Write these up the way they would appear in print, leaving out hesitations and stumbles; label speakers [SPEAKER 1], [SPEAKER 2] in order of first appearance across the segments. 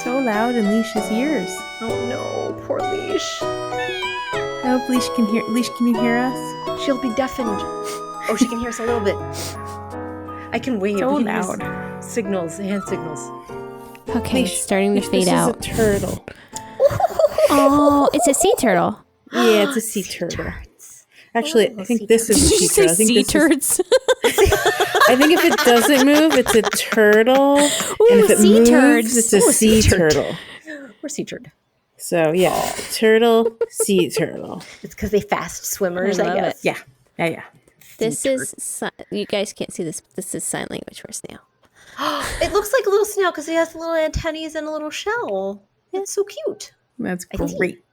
[SPEAKER 1] So loud in Leash's ears.
[SPEAKER 2] Oh no, poor Leash.
[SPEAKER 1] I hope Leash can hear. Leash, can you hear us?
[SPEAKER 2] She'll be deafened. Oh, she can hear us a little bit. I can wave.
[SPEAKER 1] So
[SPEAKER 2] We can use
[SPEAKER 1] loud.
[SPEAKER 2] signals, hand signals.
[SPEAKER 3] Okay, it's starting to fade out.
[SPEAKER 1] This is a turtle.
[SPEAKER 3] Oh, it's a sea turtle.
[SPEAKER 1] Yeah, it's a sea turtle. Actually, I think this is a sea turtle. I think
[SPEAKER 3] sea
[SPEAKER 1] this
[SPEAKER 3] turds?
[SPEAKER 1] I think if it doesn't move, it's a turtle. And if it
[SPEAKER 3] sea
[SPEAKER 1] moves,
[SPEAKER 3] turds.
[SPEAKER 1] it's a sea turtle.
[SPEAKER 2] We're sea turd.
[SPEAKER 1] So, yeah, turtle, sea turtle.
[SPEAKER 2] It's because they fast swimmers,
[SPEAKER 3] I
[SPEAKER 2] I
[SPEAKER 3] love
[SPEAKER 2] guess.
[SPEAKER 3] it.
[SPEAKER 1] Yeah.
[SPEAKER 3] This is, you guys can't see this, but this is sign language for snail.
[SPEAKER 2] It looks like a little snail because it has little antennae and a little shell. It's so cute.
[SPEAKER 1] That's great.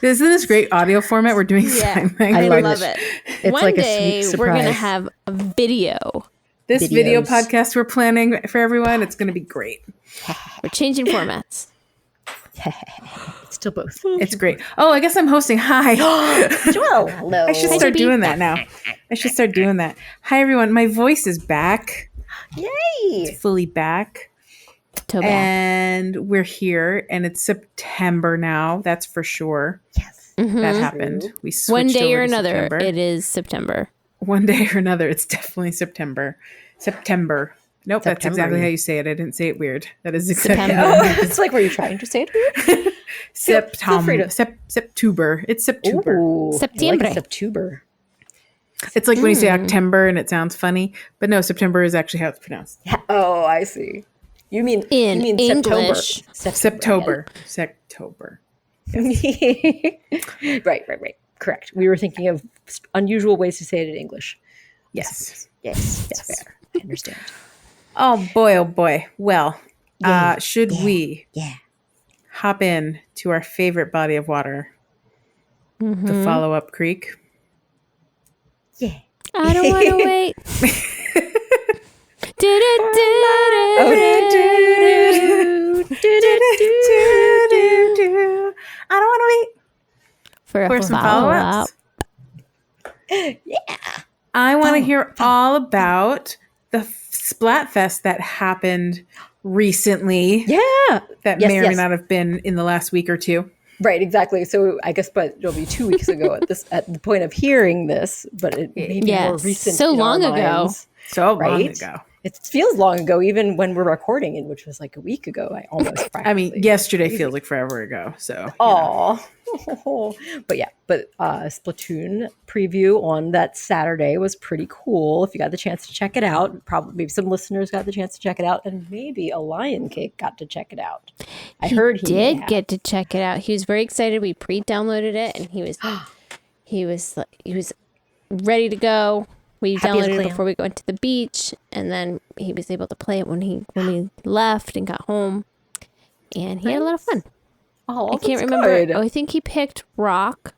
[SPEAKER 1] Isn't this great audio format? We're doing sign language.
[SPEAKER 3] I love it.
[SPEAKER 2] It's
[SPEAKER 3] One
[SPEAKER 2] like a
[SPEAKER 3] day
[SPEAKER 2] sweet
[SPEAKER 3] we're going to
[SPEAKER 2] surprise.
[SPEAKER 3] have a video.
[SPEAKER 1] This video
[SPEAKER 2] Videos.
[SPEAKER 1] podcast we're planning for everyone, it's going to be great.
[SPEAKER 3] We're changing formats.
[SPEAKER 2] It's still both.
[SPEAKER 1] It's great. Oh, I guess I'm hosting. Hi.
[SPEAKER 2] Joelle, hello.
[SPEAKER 1] I should
[SPEAKER 3] Hi,
[SPEAKER 1] start
[SPEAKER 3] JB.
[SPEAKER 1] doing that now. I should start doing that. Hi, everyone. My voice is back.
[SPEAKER 2] Yay!
[SPEAKER 1] Fully back.
[SPEAKER 3] Toe back.
[SPEAKER 1] And we're here, and it's September now. That's for sure.
[SPEAKER 2] Yes.
[SPEAKER 1] That happened. We switched
[SPEAKER 3] One day
[SPEAKER 1] over
[SPEAKER 3] or
[SPEAKER 1] to
[SPEAKER 3] another,
[SPEAKER 1] September.
[SPEAKER 3] it is September.
[SPEAKER 1] One day or another, it's definitely September. September. Nope, that's exactly how you say it. I didn't say it weird. That is exactly
[SPEAKER 3] September.
[SPEAKER 1] how
[SPEAKER 2] It's like, were you trying to say it weird? Feel free to-
[SPEAKER 1] September. It's September.
[SPEAKER 2] Ooh, I
[SPEAKER 3] Septiembre.
[SPEAKER 2] like September.
[SPEAKER 1] It's like when you say October and it sounds funny, but no, September is actually how it's pronounced.
[SPEAKER 2] Oh, I see. You mean
[SPEAKER 3] English.
[SPEAKER 2] September.
[SPEAKER 1] September.
[SPEAKER 2] Right. Correct. We were thinking of unusual ways to say it in English.
[SPEAKER 1] Yes.
[SPEAKER 2] Yes, that's fair. I understand.
[SPEAKER 1] Oh boy. Well, should we hop in to our favorite body of water, the follow-up creek?
[SPEAKER 2] Yeah.
[SPEAKER 3] I don't want to wait.
[SPEAKER 1] I don't want to wait
[SPEAKER 3] For
[SPEAKER 1] some
[SPEAKER 3] follow-up.
[SPEAKER 1] follow-ups. I want to hear all about the Splatfest that happened recently.
[SPEAKER 2] Yeah.
[SPEAKER 1] That may or may not have been in the last week or two.
[SPEAKER 2] Right, exactly. So I guess, but it'll be 2 weeks ago at the point of hearing this, but it may be more recent.
[SPEAKER 3] So
[SPEAKER 2] in our
[SPEAKER 3] long ago.
[SPEAKER 2] minds.
[SPEAKER 1] So long
[SPEAKER 2] Right?
[SPEAKER 1] ago.
[SPEAKER 2] It feels long ago, even when we're recording it, which was like a week ago.
[SPEAKER 1] I mean, yesterday feels like forever ago. So,
[SPEAKER 2] Oh, but Splatoon preview on that Saturday was pretty cool. If you got the chance to check it out, probably maybe some listeners got the chance to check it out, and maybe a Lion Cake got to check it out. I heard he may
[SPEAKER 3] did
[SPEAKER 2] have.
[SPEAKER 3] get to check it out. He was very excited. We pre-downloaded it, and he was ready to go. We
[SPEAKER 2] Happy as a
[SPEAKER 3] downloaded it
[SPEAKER 2] clam.
[SPEAKER 3] before we went to the beach, and then he was able to play it when we left and got home, and he had a lot of fun.
[SPEAKER 2] Oh,
[SPEAKER 3] I can't remember. Oh, I think he picked rock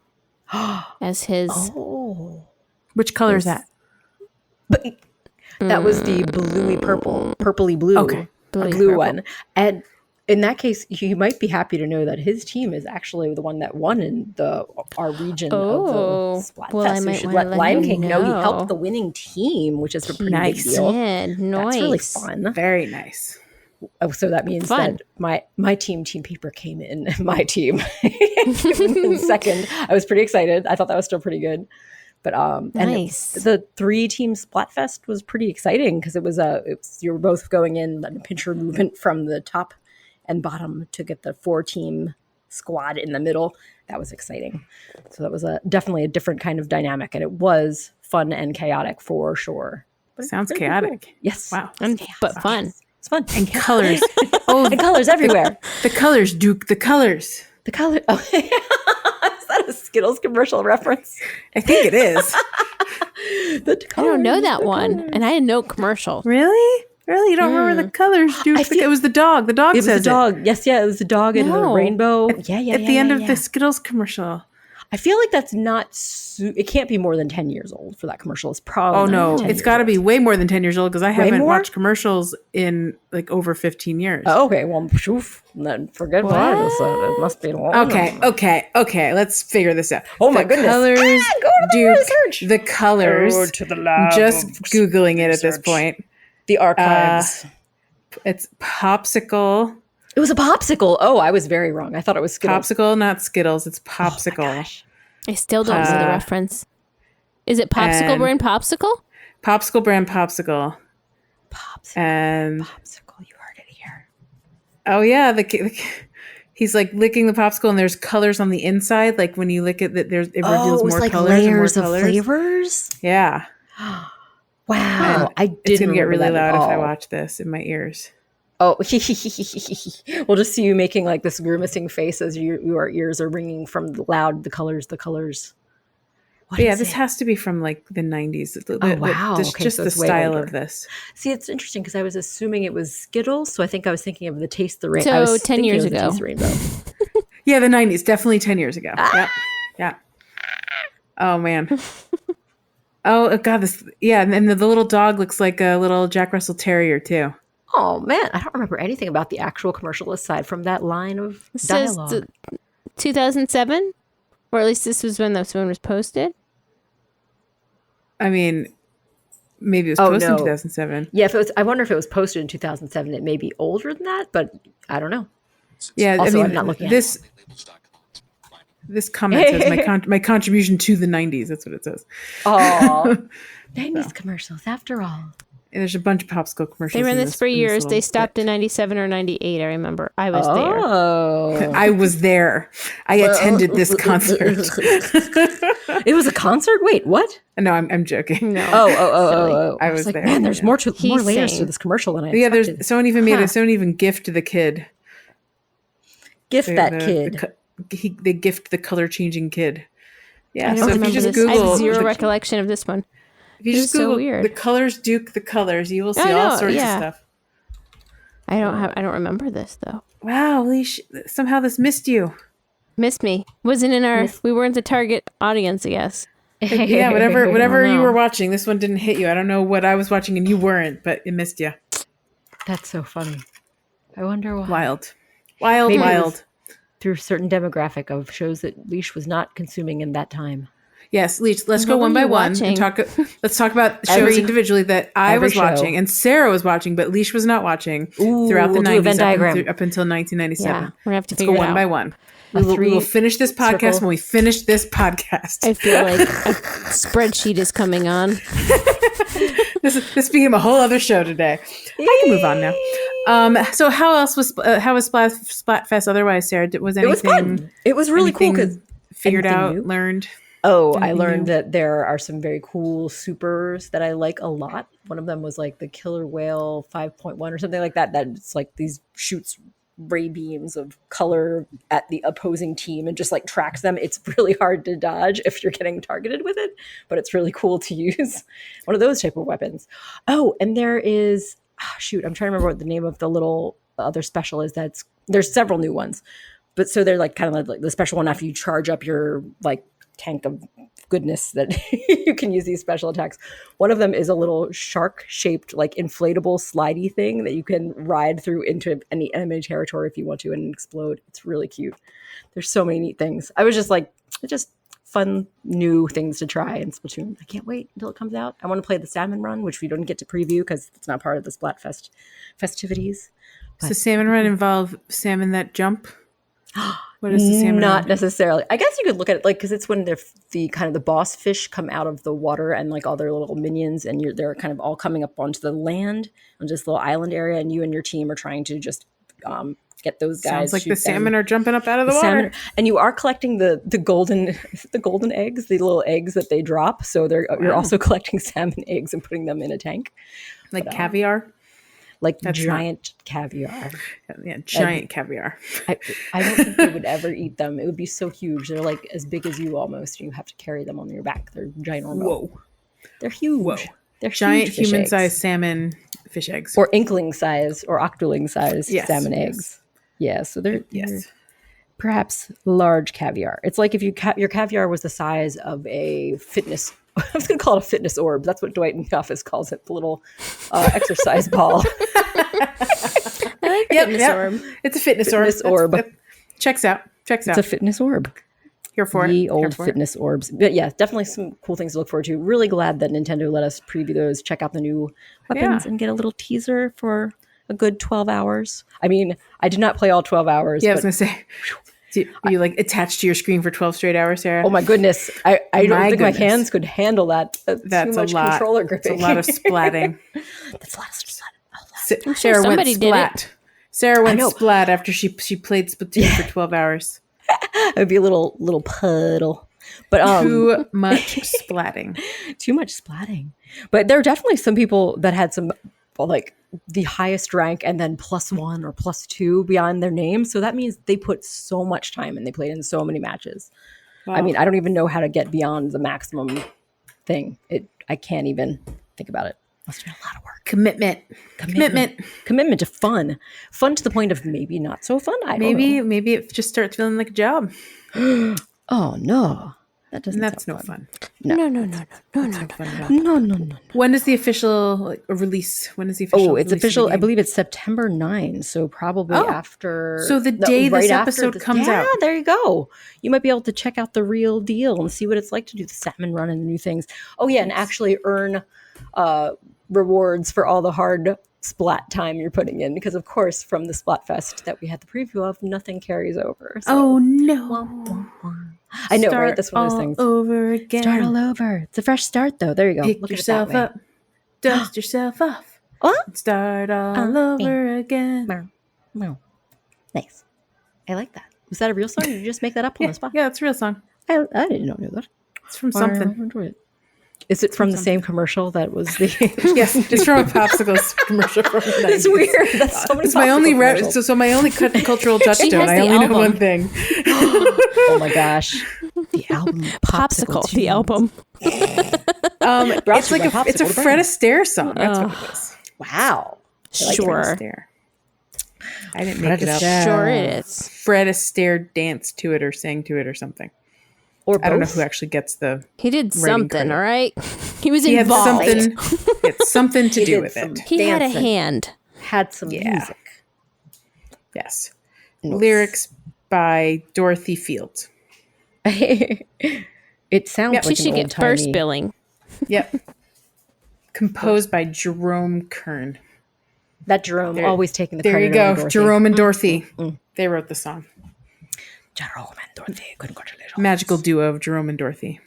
[SPEAKER 3] as his.
[SPEAKER 2] Oh,
[SPEAKER 1] which color is that?
[SPEAKER 2] but that was the bluey purpley blue,
[SPEAKER 1] Okay.
[SPEAKER 2] a blue one. And in that case, you might be happy to know that his team is actually the one that won in our region of the Splatfest.
[SPEAKER 3] well, I
[SPEAKER 2] So you
[SPEAKER 3] might
[SPEAKER 2] should
[SPEAKER 3] wanna
[SPEAKER 2] let
[SPEAKER 3] let
[SPEAKER 2] Lion
[SPEAKER 3] him
[SPEAKER 2] Cake know he
[SPEAKER 3] know.
[SPEAKER 2] helped the winning team, which is a pretty
[SPEAKER 1] Nice.
[SPEAKER 2] big deal.
[SPEAKER 3] Yeah, nice.
[SPEAKER 2] That's really fun.
[SPEAKER 1] Very nice.
[SPEAKER 2] Oh, so that means
[SPEAKER 3] Fun.
[SPEAKER 2] that my team Paper came in. My team came in second. I was pretty excited. I thought that was still pretty good. But
[SPEAKER 3] Nice.
[SPEAKER 2] the 3-team Splatfest was pretty exciting because it was you were both going in a pincher movement from the top and bottom to get the 4-team squad in the middle. That was exciting. So that was definitely a different kind of dynamic, and it was fun and chaotic for sure. But
[SPEAKER 1] Sounds
[SPEAKER 2] pretty
[SPEAKER 1] chaotic.
[SPEAKER 2] cool. Yes.
[SPEAKER 1] Wow.
[SPEAKER 3] But fun.
[SPEAKER 2] It's fun.
[SPEAKER 1] And colors. Oh,
[SPEAKER 2] And colors everywhere.
[SPEAKER 1] the colors, Duke. The colors.
[SPEAKER 2] The color. Oh. Is that a Skittles commercial reference?
[SPEAKER 1] I think it is.
[SPEAKER 2] The
[SPEAKER 3] I don't know
[SPEAKER 2] colors,
[SPEAKER 3] that
[SPEAKER 2] the
[SPEAKER 3] one,
[SPEAKER 2] colors.
[SPEAKER 3] and I had no commercial.
[SPEAKER 1] Really? Really? You don't remember the colors, Duke? It was the dog. The dog
[SPEAKER 2] It was
[SPEAKER 1] says
[SPEAKER 2] the dog. Yes, yeah, it was the dog and the
[SPEAKER 3] No.
[SPEAKER 2] rainbow.
[SPEAKER 1] At the end of the Skittles commercial.
[SPEAKER 2] I feel like that's not. It can't be more than 10 years old for that commercial. It's probably.
[SPEAKER 1] Oh, no.
[SPEAKER 2] 10
[SPEAKER 1] It's
[SPEAKER 2] years
[SPEAKER 1] got to
[SPEAKER 2] old.
[SPEAKER 1] be way more than 10 years old because I haven't
[SPEAKER 2] more?
[SPEAKER 1] watched commercials in like over 15 years.
[SPEAKER 2] Oh, okay, well, shoof, then forget what I just said. It must be long.
[SPEAKER 1] Okay. Let's figure this out.
[SPEAKER 2] Oh, my
[SPEAKER 1] The
[SPEAKER 2] goodness.
[SPEAKER 1] Colors,
[SPEAKER 2] Go to the
[SPEAKER 1] Duke,
[SPEAKER 2] research.
[SPEAKER 1] the colors.
[SPEAKER 2] Go to the lab
[SPEAKER 1] Just
[SPEAKER 2] of
[SPEAKER 1] Googling it at this
[SPEAKER 2] research.
[SPEAKER 1] point.
[SPEAKER 2] The archives.
[SPEAKER 1] It's popsicle.
[SPEAKER 2] It was a popsicle. Oh, I was very wrong. I thought it was Skittles.
[SPEAKER 1] Popsicle, not Skittles. It's popsicle.
[SPEAKER 2] Oh my gosh.
[SPEAKER 3] I still don't know the reference. Is it popsicle brand popsicle?
[SPEAKER 1] Popsicle brand popsicle.
[SPEAKER 2] Popsicle.
[SPEAKER 1] And
[SPEAKER 2] Popsicle. You heard it here.
[SPEAKER 1] oh yeah, he's like licking the popsicle, and there's colors on the inside. Like when you lick it, it reveals more
[SPEAKER 2] like
[SPEAKER 1] colors,
[SPEAKER 2] layers
[SPEAKER 1] and more
[SPEAKER 2] of
[SPEAKER 1] colors.
[SPEAKER 2] flavors.
[SPEAKER 1] Yeah.
[SPEAKER 2] Wow. I didn't.
[SPEAKER 1] It's gonna get really
[SPEAKER 2] remember that
[SPEAKER 1] loud
[SPEAKER 2] at
[SPEAKER 1] if I
[SPEAKER 2] all.
[SPEAKER 1] watch this in my ears.
[SPEAKER 2] Oh, we'll just see you making like this grimacing face as your ears are ringing from the colors. What
[SPEAKER 1] But yeah,
[SPEAKER 2] is
[SPEAKER 1] this
[SPEAKER 2] it?
[SPEAKER 1] has to be from like the 90s.
[SPEAKER 2] Wow.
[SPEAKER 1] Just,
[SPEAKER 2] Okay,
[SPEAKER 1] just
[SPEAKER 2] so
[SPEAKER 1] the
[SPEAKER 2] it's way
[SPEAKER 1] style
[SPEAKER 2] older.
[SPEAKER 1] of this.
[SPEAKER 2] See, it's interesting because I was assuming it was Skittles, so I think I was thinking of the Taste the Rainbow.
[SPEAKER 3] So
[SPEAKER 2] I was
[SPEAKER 3] 10
[SPEAKER 2] thinking
[SPEAKER 3] years
[SPEAKER 2] of the
[SPEAKER 3] ago.
[SPEAKER 2] Taste the Rainbow.
[SPEAKER 1] Yeah, the 90s, definitely 10 years ago. Yep. Yeah. Oh man. Oh god, this and then the little dog looks like a little Jack Russell Terrier too.
[SPEAKER 2] Oh man, I don't remember anything about the actual commercial aside from that line of
[SPEAKER 3] It says
[SPEAKER 2] dialogue.
[SPEAKER 3] 2007, or at least this was when this one was posted.
[SPEAKER 1] I mean, maybe it was
[SPEAKER 2] Oh,
[SPEAKER 1] posted in
[SPEAKER 2] no.
[SPEAKER 1] 2007.
[SPEAKER 2] Yeah, I wonder if it was posted in 2007. It may be older than that, but I don't know.
[SPEAKER 1] Yeah,
[SPEAKER 2] Also,
[SPEAKER 1] I mean,
[SPEAKER 2] I'm not looking at
[SPEAKER 1] this comment says my contribution to the 90s. That's what it says.
[SPEAKER 2] Oh, 90s commercials after all.
[SPEAKER 1] And there's a bunch of popsicle commercials.
[SPEAKER 3] They ran
[SPEAKER 1] in
[SPEAKER 3] this for
[SPEAKER 1] in
[SPEAKER 3] years.
[SPEAKER 1] little
[SPEAKER 3] They stopped
[SPEAKER 1] bit.
[SPEAKER 3] in 97 or 98. I remember. I was there.
[SPEAKER 2] Oh,
[SPEAKER 1] I was there. I attended this concert.
[SPEAKER 2] It was a concert? Wait, what?
[SPEAKER 1] No, I'm joking.
[SPEAKER 3] No.
[SPEAKER 2] Oh.
[SPEAKER 1] I was
[SPEAKER 2] like,
[SPEAKER 1] there,
[SPEAKER 2] man, there's
[SPEAKER 1] yeah.
[SPEAKER 2] more
[SPEAKER 3] He's
[SPEAKER 2] layers
[SPEAKER 3] saying-
[SPEAKER 2] to this commercial than I
[SPEAKER 1] Yeah,
[SPEAKER 2] expected.
[SPEAKER 1] someone even gift the kid.
[SPEAKER 2] Gift
[SPEAKER 1] They-
[SPEAKER 2] that
[SPEAKER 1] the-
[SPEAKER 2] kid.
[SPEAKER 1] they gift the color changing kid. Yeah,
[SPEAKER 3] I don't
[SPEAKER 1] so if you
[SPEAKER 3] remember
[SPEAKER 1] just
[SPEAKER 3] this. I
[SPEAKER 1] Google,
[SPEAKER 3] have zero recollection of this one.
[SPEAKER 1] if you
[SPEAKER 3] This
[SPEAKER 1] just
[SPEAKER 3] is so
[SPEAKER 1] Google
[SPEAKER 3] weird.
[SPEAKER 1] the colors Duke the colors, you will see
[SPEAKER 3] I
[SPEAKER 1] all
[SPEAKER 3] know,
[SPEAKER 1] sorts
[SPEAKER 3] yeah.
[SPEAKER 1] of stuff.
[SPEAKER 3] I don't remember this though.
[SPEAKER 1] Wow, Leash, somehow this missed you.
[SPEAKER 3] Missed me. Wasn't in our. We weren't the target audience, I guess.
[SPEAKER 1] Yeah, whatever you
[SPEAKER 3] know.
[SPEAKER 1] were watching, this one didn't hit you. I don't know what I was watching and you weren't, but it missed you.
[SPEAKER 2] That's so funny. I wonder why.
[SPEAKER 1] Wild.
[SPEAKER 2] Maybe it
[SPEAKER 1] Wild.
[SPEAKER 2] was through a certain demographic of shows that Leash was not consuming in that time.
[SPEAKER 1] Yes, Leach, let's go
[SPEAKER 3] What
[SPEAKER 1] one
[SPEAKER 3] were
[SPEAKER 1] by
[SPEAKER 3] you
[SPEAKER 1] one
[SPEAKER 3] watching?
[SPEAKER 1] and talk. Let's talk about shows
[SPEAKER 2] Every-
[SPEAKER 1] individually that I
[SPEAKER 2] every
[SPEAKER 1] was watching
[SPEAKER 2] show.
[SPEAKER 1] and Sarah was watching, but Leash was not watching
[SPEAKER 2] Ooh,
[SPEAKER 1] throughout the
[SPEAKER 2] we'll do a
[SPEAKER 1] 90s
[SPEAKER 2] Venn diagram.
[SPEAKER 1] up until 1997.
[SPEAKER 3] Yeah, we're gonna have to
[SPEAKER 1] Let's
[SPEAKER 3] figure
[SPEAKER 1] go
[SPEAKER 3] it
[SPEAKER 1] one
[SPEAKER 3] out.
[SPEAKER 1] by one.
[SPEAKER 2] A
[SPEAKER 1] We will finish this podcast
[SPEAKER 2] circle.
[SPEAKER 1] when we finish this podcast.
[SPEAKER 3] I feel like a spreadsheet is coming on.
[SPEAKER 1] This became a whole other show today. I can move on now. So how else was Splatfest otherwise, Sarah? Was
[SPEAKER 2] It
[SPEAKER 1] anything
[SPEAKER 2] was fun. It was really cool because
[SPEAKER 1] figured
[SPEAKER 2] anything
[SPEAKER 1] out,
[SPEAKER 2] new?
[SPEAKER 1] learned?
[SPEAKER 2] Oh, I
[SPEAKER 1] Anything
[SPEAKER 2] learned
[SPEAKER 1] new?
[SPEAKER 2] that there are some very cool supers that I like a lot. One of them was like the Killer Whale 5.1 or something like that. That's like these shoots ray beams of color at the opposing team and just like tracks them. It's really hard to dodge if you're getting targeted with it, but it's really cool to use one of those type of weapons. Oh, and there is, I'm trying to remember what the name of the little other special is. There's several new ones, but so they're like kind of like the special one after you charge up your like tank of goodness that you can use these special attacks. One of them is a little shark shaped like inflatable slidey thing that you can ride through into any enemy territory if you want to and explode. It's really cute. There's so many neat things. I was just like, just fun new things to try in Splatoon. I can't wait until it comes out. I want to play the salmon run, which we don't get to preview because it's not part of the Splatfest festivities.
[SPEAKER 1] Does the salmon run involve salmon that jump? What is the salmon
[SPEAKER 2] Not
[SPEAKER 1] run?
[SPEAKER 2] necessarily. I guess you could look at it like because it's when the kind of the boss fish come out of the water and like all their little minions and they're kind of all coming up onto the land on this little island area and you and your team are trying to just get those guys.
[SPEAKER 1] Sounds like
[SPEAKER 2] shoot
[SPEAKER 1] the
[SPEAKER 2] them.
[SPEAKER 1] salmon are jumping up out of the water.
[SPEAKER 2] Salmon, and you are collecting the golden eggs, the little eggs that they drop. So you're also collecting salmon eggs and putting them in a tank,
[SPEAKER 1] Like caviar?
[SPEAKER 2] like
[SPEAKER 1] That's
[SPEAKER 2] giant caviar.
[SPEAKER 1] Yeah, giant caviar.
[SPEAKER 2] I don't think they would ever eat them. It would be so huge. They're like as big as you almost. You have to carry them on your back. They're ginormous.
[SPEAKER 1] Whoa.
[SPEAKER 2] They're huge.
[SPEAKER 1] Whoa.
[SPEAKER 2] They're
[SPEAKER 1] Giant
[SPEAKER 2] huge fish
[SPEAKER 1] human-sized
[SPEAKER 2] eggs.
[SPEAKER 1] salmon fish eggs.
[SPEAKER 2] or inkling size or octoling size
[SPEAKER 1] Yes,
[SPEAKER 2] salmon
[SPEAKER 1] yes.
[SPEAKER 2] eggs. Yeah, so they're
[SPEAKER 1] Yes.
[SPEAKER 2] perhaps large caviar. It's like if your caviar was the size of a fitness. I was going to call it a fitness orb. That's what Dwight in the office calls it, the little exercise ball.
[SPEAKER 3] I like
[SPEAKER 1] Yep,
[SPEAKER 3] fitness
[SPEAKER 1] yep.
[SPEAKER 3] orb.
[SPEAKER 1] It's a fitness
[SPEAKER 2] Fitness
[SPEAKER 1] orb.
[SPEAKER 2] orb.
[SPEAKER 1] Checks out.
[SPEAKER 2] It's a fitness orb.
[SPEAKER 1] Here for
[SPEAKER 2] Ye
[SPEAKER 1] it.
[SPEAKER 2] old
[SPEAKER 1] Here for it.
[SPEAKER 2] fitness orbs. But yeah, definitely some cool things to look forward to. Really glad that Nintendo let us preview those, check out the new weapons, and get a little teaser for a good 12 hours. I mean, I did not play all 12 hours.
[SPEAKER 1] Yeah, I was
[SPEAKER 2] but,
[SPEAKER 1] gonna say. Are you like attached to your screen for 12 straight hours, Sarah?
[SPEAKER 2] oh my goodness. I don't think my
[SPEAKER 1] goodness.
[SPEAKER 2] hands could handle that.
[SPEAKER 1] That's
[SPEAKER 2] too much
[SPEAKER 1] a lot.
[SPEAKER 2] controller gripping.
[SPEAKER 1] It's a lot of splatting.
[SPEAKER 2] That's a lot of splat.
[SPEAKER 1] Sarah went
[SPEAKER 3] somebody did it.
[SPEAKER 1] splat. Sarah went
[SPEAKER 2] know.
[SPEAKER 1] splat after she played Splatoon for 12 hours.
[SPEAKER 2] It would be a little puddle. But
[SPEAKER 1] Too much splatting.
[SPEAKER 2] too much splatting. But there are definitely some people that had some like the highest rank and then +1 or +2 beyond their name. So that means they put so much time and they played in so many matches.
[SPEAKER 1] Wow.
[SPEAKER 2] I mean, I don't even know how to get beyond the maximum thing. I can't even think about it. Must have been a lot of work.
[SPEAKER 1] Commitment
[SPEAKER 2] To fun. Fun to the point of maybe not so fun. I don't know.
[SPEAKER 1] maybe it just starts feeling like a job.
[SPEAKER 2] Oh no. That doesn't
[SPEAKER 1] And that's
[SPEAKER 2] sound
[SPEAKER 1] no fun.
[SPEAKER 3] No.
[SPEAKER 2] No.
[SPEAKER 1] When is the official release? When is the official?
[SPEAKER 2] Oh, it's
[SPEAKER 1] release of the
[SPEAKER 2] official. I
[SPEAKER 1] game?
[SPEAKER 2] believe it's September 9. So probably after.
[SPEAKER 1] So the day this episode comes out.
[SPEAKER 2] Yeah, there you go. You might be able to check out the real deal and see what it's like to do the salmon run and the new things. Oh yeah, and actually earn rewards for all the hard splat time you're putting in, because of course from the Splatfest that we had the preview of, nothing carries over. So.
[SPEAKER 1] Oh no!
[SPEAKER 2] I know, right? That's one of those things.
[SPEAKER 1] Over again.
[SPEAKER 2] Start all over. It's a fresh start, though. There you go.
[SPEAKER 1] Pick
[SPEAKER 2] Look at it
[SPEAKER 1] yourself
[SPEAKER 2] that way.
[SPEAKER 1] up, dust yourself off,
[SPEAKER 2] What?
[SPEAKER 1] and start all over again.
[SPEAKER 2] Meow. Meow. Nice. I like that. Was that a real song? Or did you just make that up on the spot?
[SPEAKER 1] Yeah, it's a real song.
[SPEAKER 2] I didn't know that.
[SPEAKER 1] It's from something.
[SPEAKER 2] Is it from the same commercial that was the?
[SPEAKER 1] Yes, it's from a popsicles commercial from the 90s.
[SPEAKER 2] That's weird. That's so many.
[SPEAKER 1] It's my only
[SPEAKER 2] commercials.
[SPEAKER 1] so my only cultural touchstone. I
[SPEAKER 3] the
[SPEAKER 1] only know
[SPEAKER 3] album.
[SPEAKER 1] one thing.
[SPEAKER 2] Oh my gosh. The album
[SPEAKER 3] Popsicle, the album.
[SPEAKER 1] It's like it's a Fred Astaire song. That's what it is.
[SPEAKER 2] Wow.
[SPEAKER 3] Sure.
[SPEAKER 1] Fred Astaire. I didn't make it up.
[SPEAKER 3] Sure it is.
[SPEAKER 1] Fred Astaire danced to it or sang to it or something.
[SPEAKER 2] Or both.
[SPEAKER 1] I don't know who actually gets the.
[SPEAKER 3] He did
[SPEAKER 1] Writing
[SPEAKER 3] something,
[SPEAKER 1] credit.
[SPEAKER 3] all right? He was
[SPEAKER 1] He had
[SPEAKER 3] involved.
[SPEAKER 1] something. He had something to
[SPEAKER 2] He
[SPEAKER 1] do
[SPEAKER 2] did
[SPEAKER 1] with
[SPEAKER 2] some-
[SPEAKER 1] it.
[SPEAKER 3] He had a
[SPEAKER 2] dancing.
[SPEAKER 3] hand.
[SPEAKER 2] Had some
[SPEAKER 1] Yeah.
[SPEAKER 2] music.
[SPEAKER 1] Yes.
[SPEAKER 2] Nice.
[SPEAKER 1] Lyrics by Dorothy Fields.
[SPEAKER 2] It sounds
[SPEAKER 1] Yep.
[SPEAKER 2] like
[SPEAKER 3] She should
[SPEAKER 2] an
[SPEAKER 3] get first
[SPEAKER 2] old-timey-
[SPEAKER 3] billing.
[SPEAKER 1] Yep. Composed by Jerome Kern.
[SPEAKER 2] That Jerome always taking the
[SPEAKER 1] There
[SPEAKER 2] credit.
[SPEAKER 1] you go.
[SPEAKER 2] over Dorothy.
[SPEAKER 1] Jerome and Dorothy. They wrote the song.
[SPEAKER 2] Jerome and Dorothy. Congratulations.
[SPEAKER 1] Magical duo of Jerome and Dorothy.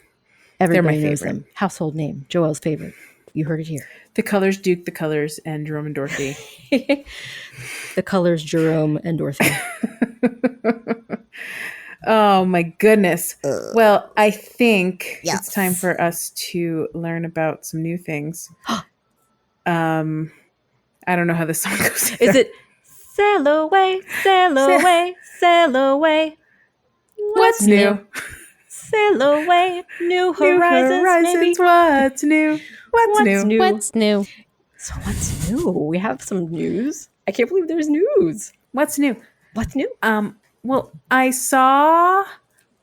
[SPEAKER 2] Everybody
[SPEAKER 1] my
[SPEAKER 2] knows
[SPEAKER 1] favorite.
[SPEAKER 2] them. Household name. Joelle's favorite. You heard it here.
[SPEAKER 1] The Colors, Duke, the Colors, and Jerome and Dorothy.
[SPEAKER 2] The colors Jerome and Dorothy.
[SPEAKER 1] Oh my goodness. Well, I think it's time for us to learn about some new things. I don't know how this song goes.
[SPEAKER 2] Is it sail away, sail away, sail away?
[SPEAKER 1] What's new?
[SPEAKER 2] Sail away, new horizons, maybe.
[SPEAKER 1] What's new? What's new?
[SPEAKER 3] What's new?
[SPEAKER 2] So what's new? We have some news. I can't believe there's news.
[SPEAKER 1] What's new?
[SPEAKER 2] What's new?
[SPEAKER 1] Well, I saw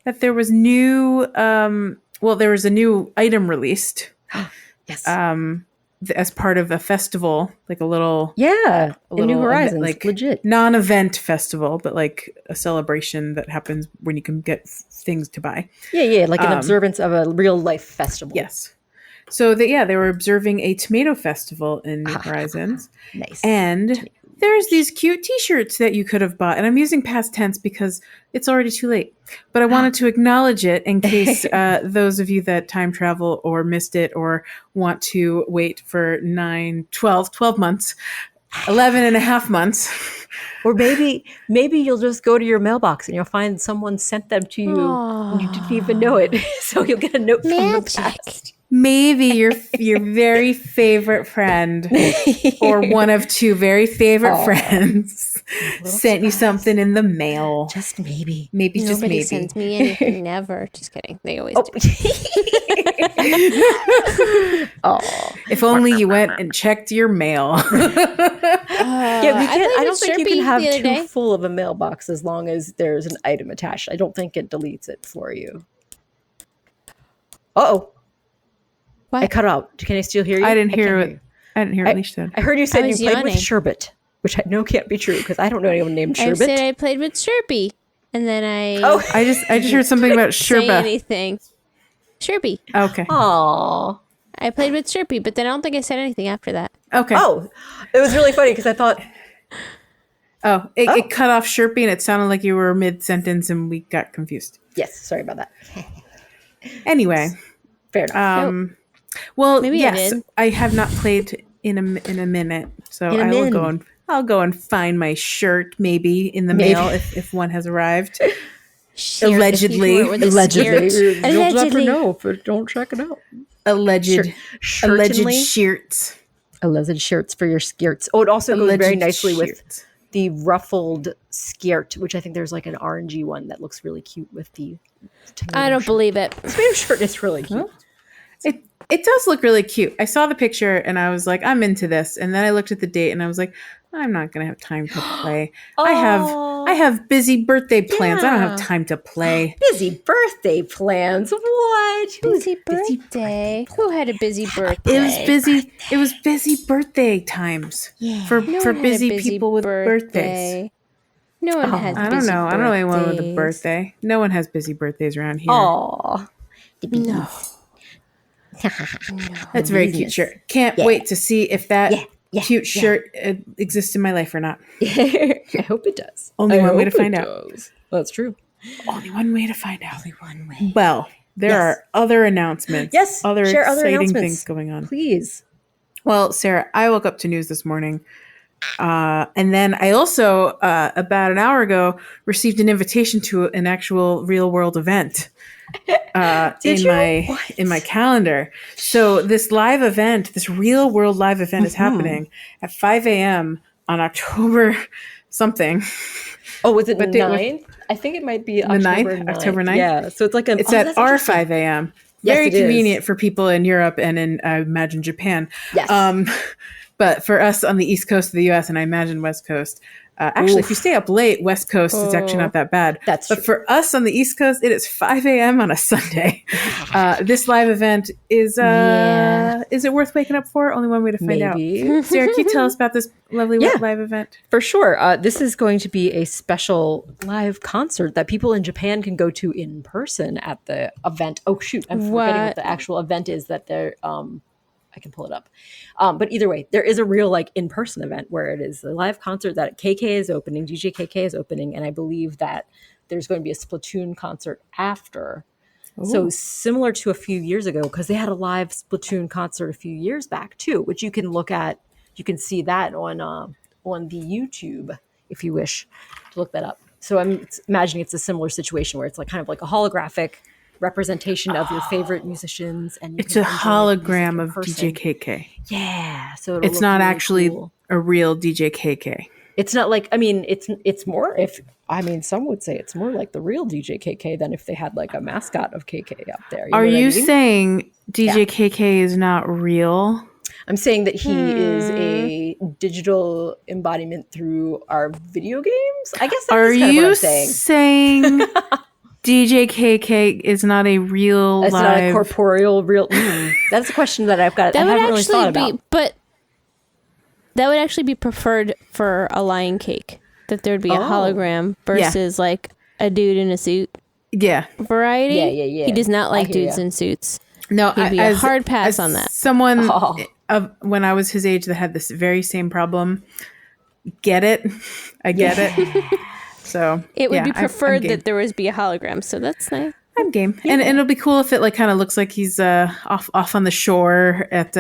[SPEAKER 1] that there was new there was a new item released
[SPEAKER 2] Yes.
[SPEAKER 1] as part of a festival, like a little
[SPEAKER 2] yeah. In New
[SPEAKER 1] little
[SPEAKER 2] Horizons.
[SPEAKER 1] like
[SPEAKER 2] Legit.
[SPEAKER 1] non-event festival, but like a celebration that happens when you can get things to buy.
[SPEAKER 2] Yeah. Like an observance of a real life festival.
[SPEAKER 1] Yes. So they were observing a tomato festival in New Horizons.
[SPEAKER 2] Nice.
[SPEAKER 1] And there's these cute t-shirts that you could have bought. And I'm using past tense because it's already too late. But I wanted to acknowledge it in case those of you that time travel or missed it or want to wait for 12 months, 11 and a half months.
[SPEAKER 2] Or maybe you'll just go to your mailbox and you'll find someone sent them to you and you didn't even know it. So you'll get a note from the
[SPEAKER 3] Magic.
[SPEAKER 2] past.
[SPEAKER 1] Maybe your very favorite friend or one of two very favorite friends sent you something in the mail.
[SPEAKER 2] Just maybe.
[SPEAKER 1] Maybe just
[SPEAKER 3] Nobody
[SPEAKER 1] maybe.
[SPEAKER 3] sends me anything. Never. Just kidding. They always do.
[SPEAKER 2] Oh.
[SPEAKER 1] If only you went and checked your mail.
[SPEAKER 2] Yeah, we
[SPEAKER 3] I
[SPEAKER 2] can't.
[SPEAKER 3] played
[SPEAKER 2] I don't
[SPEAKER 3] with
[SPEAKER 2] think you
[SPEAKER 3] Sharpie
[SPEAKER 2] can have
[SPEAKER 3] the other
[SPEAKER 2] too
[SPEAKER 3] day.
[SPEAKER 2] full of a mailbox as long as there's an item attached. I don't think it deletes it for you. Uh-oh.
[SPEAKER 3] What?
[SPEAKER 2] I cut out. Can I still hear you?
[SPEAKER 1] I didn't hear
[SPEAKER 2] can't
[SPEAKER 1] what I didn't hear what Leash said.
[SPEAKER 2] I heard you said you
[SPEAKER 3] was
[SPEAKER 2] played with
[SPEAKER 3] yawning.
[SPEAKER 2] sherbet, which I know can't be true because I don't know anyone named
[SPEAKER 3] I
[SPEAKER 2] sherbet.
[SPEAKER 3] said I played with Sharpie. And then I
[SPEAKER 1] I just heard something about
[SPEAKER 3] say
[SPEAKER 1] Sherba.
[SPEAKER 3] anything. Sharpie.
[SPEAKER 1] Okay.
[SPEAKER 2] Aww.
[SPEAKER 3] I played with Sharpie, but then I don't think I said anything after that.
[SPEAKER 1] Okay.
[SPEAKER 2] Oh, it was really funny because I thought
[SPEAKER 1] Oh, it cut off chirping. It sounded like you were mid-sentence and we got confused.
[SPEAKER 2] Yes, sorry about that.
[SPEAKER 1] Anyway.
[SPEAKER 2] Fair enough.
[SPEAKER 1] Well,
[SPEAKER 3] Maybe
[SPEAKER 1] yes,
[SPEAKER 3] I did.
[SPEAKER 1] I have not played in a minute. So
[SPEAKER 2] In a
[SPEAKER 1] I will
[SPEAKER 2] min.
[SPEAKER 1] I'll go and find my shirt maybe in the mail if one has arrived.
[SPEAKER 3] Shirt,
[SPEAKER 1] Allegedly.
[SPEAKER 3] if you wore the
[SPEAKER 2] Allegedly.
[SPEAKER 3] skirt.
[SPEAKER 2] You'll never
[SPEAKER 3] Allegedly.
[SPEAKER 2] know if you don't check it out.
[SPEAKER 1] Alleged
[SPEAKER 2] Certainly.
[SPEAKER 1] shirts.
[SPEAKER 2] Alleged shirts for your skirts. Oh, it also goes very nicely with
[SPEAKER 1] shirts.
[SPEAKER 2] the ruffled skirt, which I think there's like an orangey one that looks really cute with the tomato
[SPEAKER 3] I don't
[SPEAKER 2] shirt.
[SPEAKER 3] believe it.
[SPEAKER 2] Tomato shirt is really cute.
[SPEAKER 1] It does look really cute. I saw the picture and I was like, I'm into this. And then I looked at the date and I was like, I'm not gonna have time to play. I have busy birthday plans. I don't have time to play.
[SPEAKER 2] Busy birthday plans. What?
[SPEAKER 3] Busy birthday. Who had a busy birthday?
[SPEAKER 1] It was busy. It was busy birthday times for
[SPEAKER 3] No one had a
[SPEAKER 1] busy people with birthdays.
[SPEAKER 3] No one has.
[SPEAKER 1] I don't know. I don't know anyone with a
[SPEAKER 3] birthdays.
[SPEAKER 1] birthday. No one has busy birthdays around here.
[SPEAKER 2] Aw.
[SPEAKER 3] No.
[SPEAKER 1] That's a very cute shirt. Can't wait to see if that cute shirt exists in my life or not.
[SPEAKER 2] I hope it does.
[SPEAKER 1] Only one way to
[SPEAKER 2] hope
[SPEAKER 1] find
[SPEAKER 2] it
[SPEAKER 1] out.
[SPEAKER 2] does. That's true.
[SPEAKER 1] Only one way to find out.
[SPEAKER 2] Only one way.
[SPEAKER 1] Well, there are other announcements.
[SPEAKER 2] Yes,
[SPEAKER 1] Other
[SPEAKER 2] share other
[SPEAKER 1] exciting
[SPEAKER 2] announcements.
[SPEAKER 1] things going on.
[SPEAKER 2] Please.
[SPEAKER 1] Well, Sarah, I woke up to news this morning. And then I also, about an hour ago, received an invitation to an actual real world event in my calendar. So this live event, this real world live event is happening at 5 a.m. on October something.
[SPEAKER 2] Oh, was it the 9th? I think it might be
[SPEAKER 1] The 9th? October 9th?
[SPEAKER 2] Yeah, so it's like
[SPEAKER 1] It's at our 5 a.m.
[SPEAKER 2] Yes,
[SPEAKER 1] Very
[SPEAKER 2] it is.
[SPEAKER 1] convenient for people in Europe and in, I imagine, Japan.
[SPEAKER 2] Yes.
[SPEAKER 1] But for us on the East Coast of the U.S. and I imagine West Coast, actually, if you stay up late, West Coast, it's actually not that bad.
[SPEAKER 2] That's
[SPEAKER 1] but
[SPEAKER 2] true.
[SPEAKER 1] for us on the East Coast, it is 5 a.m. on a Sunday. This live event is it worth waking up for? Only one way to find
[SPEAKER 2] Maybe.
[SPEAKER 1] out. Sarah, can you tell us about this lovely live event?
[SPEAKER 2] For sure. This is going to be a special live concert that people in Japan can go to in person at the event. Oh, shoot. I'm forgetting what the actual event is that they're I can pull it up. But either way, there is a real like in-person event where it is a live concert that KK is opening, DJ KK is opening, and I believe that there's going to be a Splatoon concert after. Ooh. So similar to a few years ago, because they had a live Splatoon concert a few years back too, which you can look at. You can see that on the YouTube if you wish to look that up. So I'm imagining it's a similar situation where it's like kind of like a holographic representation of your favorite musicians, and
[SPEAKER 1] it's a hologram of DJ KK.
[SPEAKER 2] Yeah, so
[SPEAKER 1] it's not
[SPEAKER 2] really
[SPEAKER 1] actually
[SPEAKER 2] cool.
[SPEAKER 1] A real DJ KK.
[SPEAKER 2] It's not like, I mean, it's more, if I mean, some would say it's more like the real DJ KK than if they had like a mascot of KK up there.
[SPEAKER 1] Are you saying DJ KK is not real?
[SPEAKER 2] I'm saying that he is a digital embodiment through our video games. I guess that's kind of what I'm
[SPEAKER 1] saying DJ KK is not a real
[SPEAKER 2] it's
[SPEAKER 1] live...
[SPEAKER 2] not a corporeal real... That's a question that I've got.
[SPEAKER 3] That
[SPEAKER 2] I
[SPEAKER 3] would
[SPEAKER 2] haven't really thought
[SPEAKER 3] actually be,
[SPEAKER 2] about.
[SPEAKER 3] but that would actually be preferred for a lion cake. That there'd be a hologram versus like a dude in a suit.
[SPEAKER 1] Yeah.
[SPEAKER 3] Variety.
[SPEAKER 2] Yeah.
[SPEAKER 3] He does not like dudes in suits.
[SPEAKER 1] No,
[SPEAKER 3] he'd be a hard pass on that.
[SPEAKER 1] Someone when I was his age that had this very same problem. Get it? I get it. So
[SPEAKER 3] it would be preferred that there was be a hologram. So that's nice.
[SPEAKER 1] I'm game, and it'll be cool if it like kind of looks like he's off on the shore at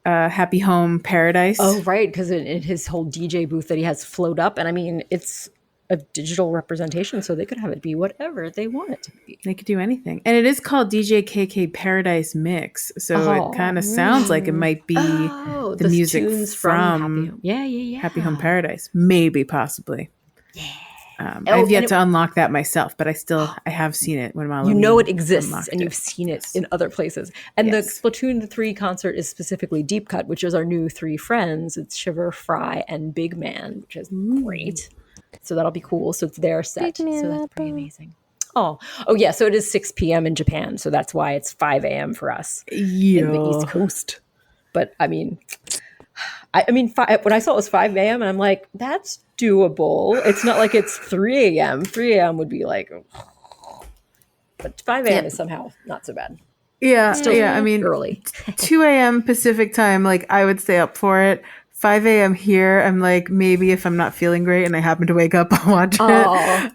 [SPEAKER 1] Happy Home Paradise.
[SPEAKER 2] Oh, right, because in his whole DJ booth that he has float up, and I mean it's a digital representation, so they could have it be whatever they want it to be.
[SPEAKER 1] They could do anything, and it is called DJ KK Paradise Mix, so it kind of sounds like it might be the music from Happy Home Paradise, maybe, possibly. Yeah. I've yet to unlock that myself, but I have seen it when Milo.
[SPEAKER 2] You know it exists, and you've seen it in other places. And the Splatoon 3 concert is specifically Deep Cut, which is our new 3 friends. It's Shiver, Fry, and Big Man, which is great. So that'll be cool. So it's their set. So that's pretty amazing. Oh yeah. So it is 6 p.m. in Japan. So that's why it's 5 a.m. for us in the East Coast. But I mean, when I saw it was 5 a.m. and I'm like, that's doable. It's not like it's 3 a.m. 3 a.m. would be like, but 5 a.m. is somehow not so bad.
[SPEAKER 1] Yeah, still I mean,
[SPEAKER 2] early.
[SPEAKER 1] 2 a.m. Pacific time, like I would stay up for it. 5 a.m. here. I'm like, maybe if I'm not feeling great and I happen to wake up, I'll watch it.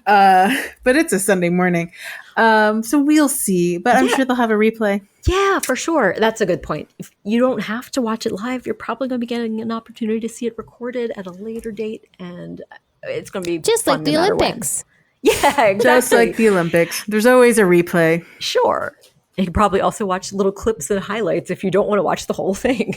[SPEAKER 1] But it's a Sunday morning. So we'll see. But I'm sure they'll have a replay.
[SPEAKER 2] Yeah, for sure. That's a good point. If you don't have to watch it live, you're probably going to be getting an opportunity to see it recorded at a later date. And it's going to be
[SPEAKER 3] just
[SPEAKER 2] fun
[SPEAKER 3] like the
[SPEAKER 2] no matter when.
[SPEAKER 3] Olympics.
[SPEAKER 2] Yeah, exactly.
[SPEAKER 1] Just like the Olympics. There's always a replay.
[SPEAKER 2] Sure. You can probably also watch little clips and highlights if you don't want to watch the whole thing.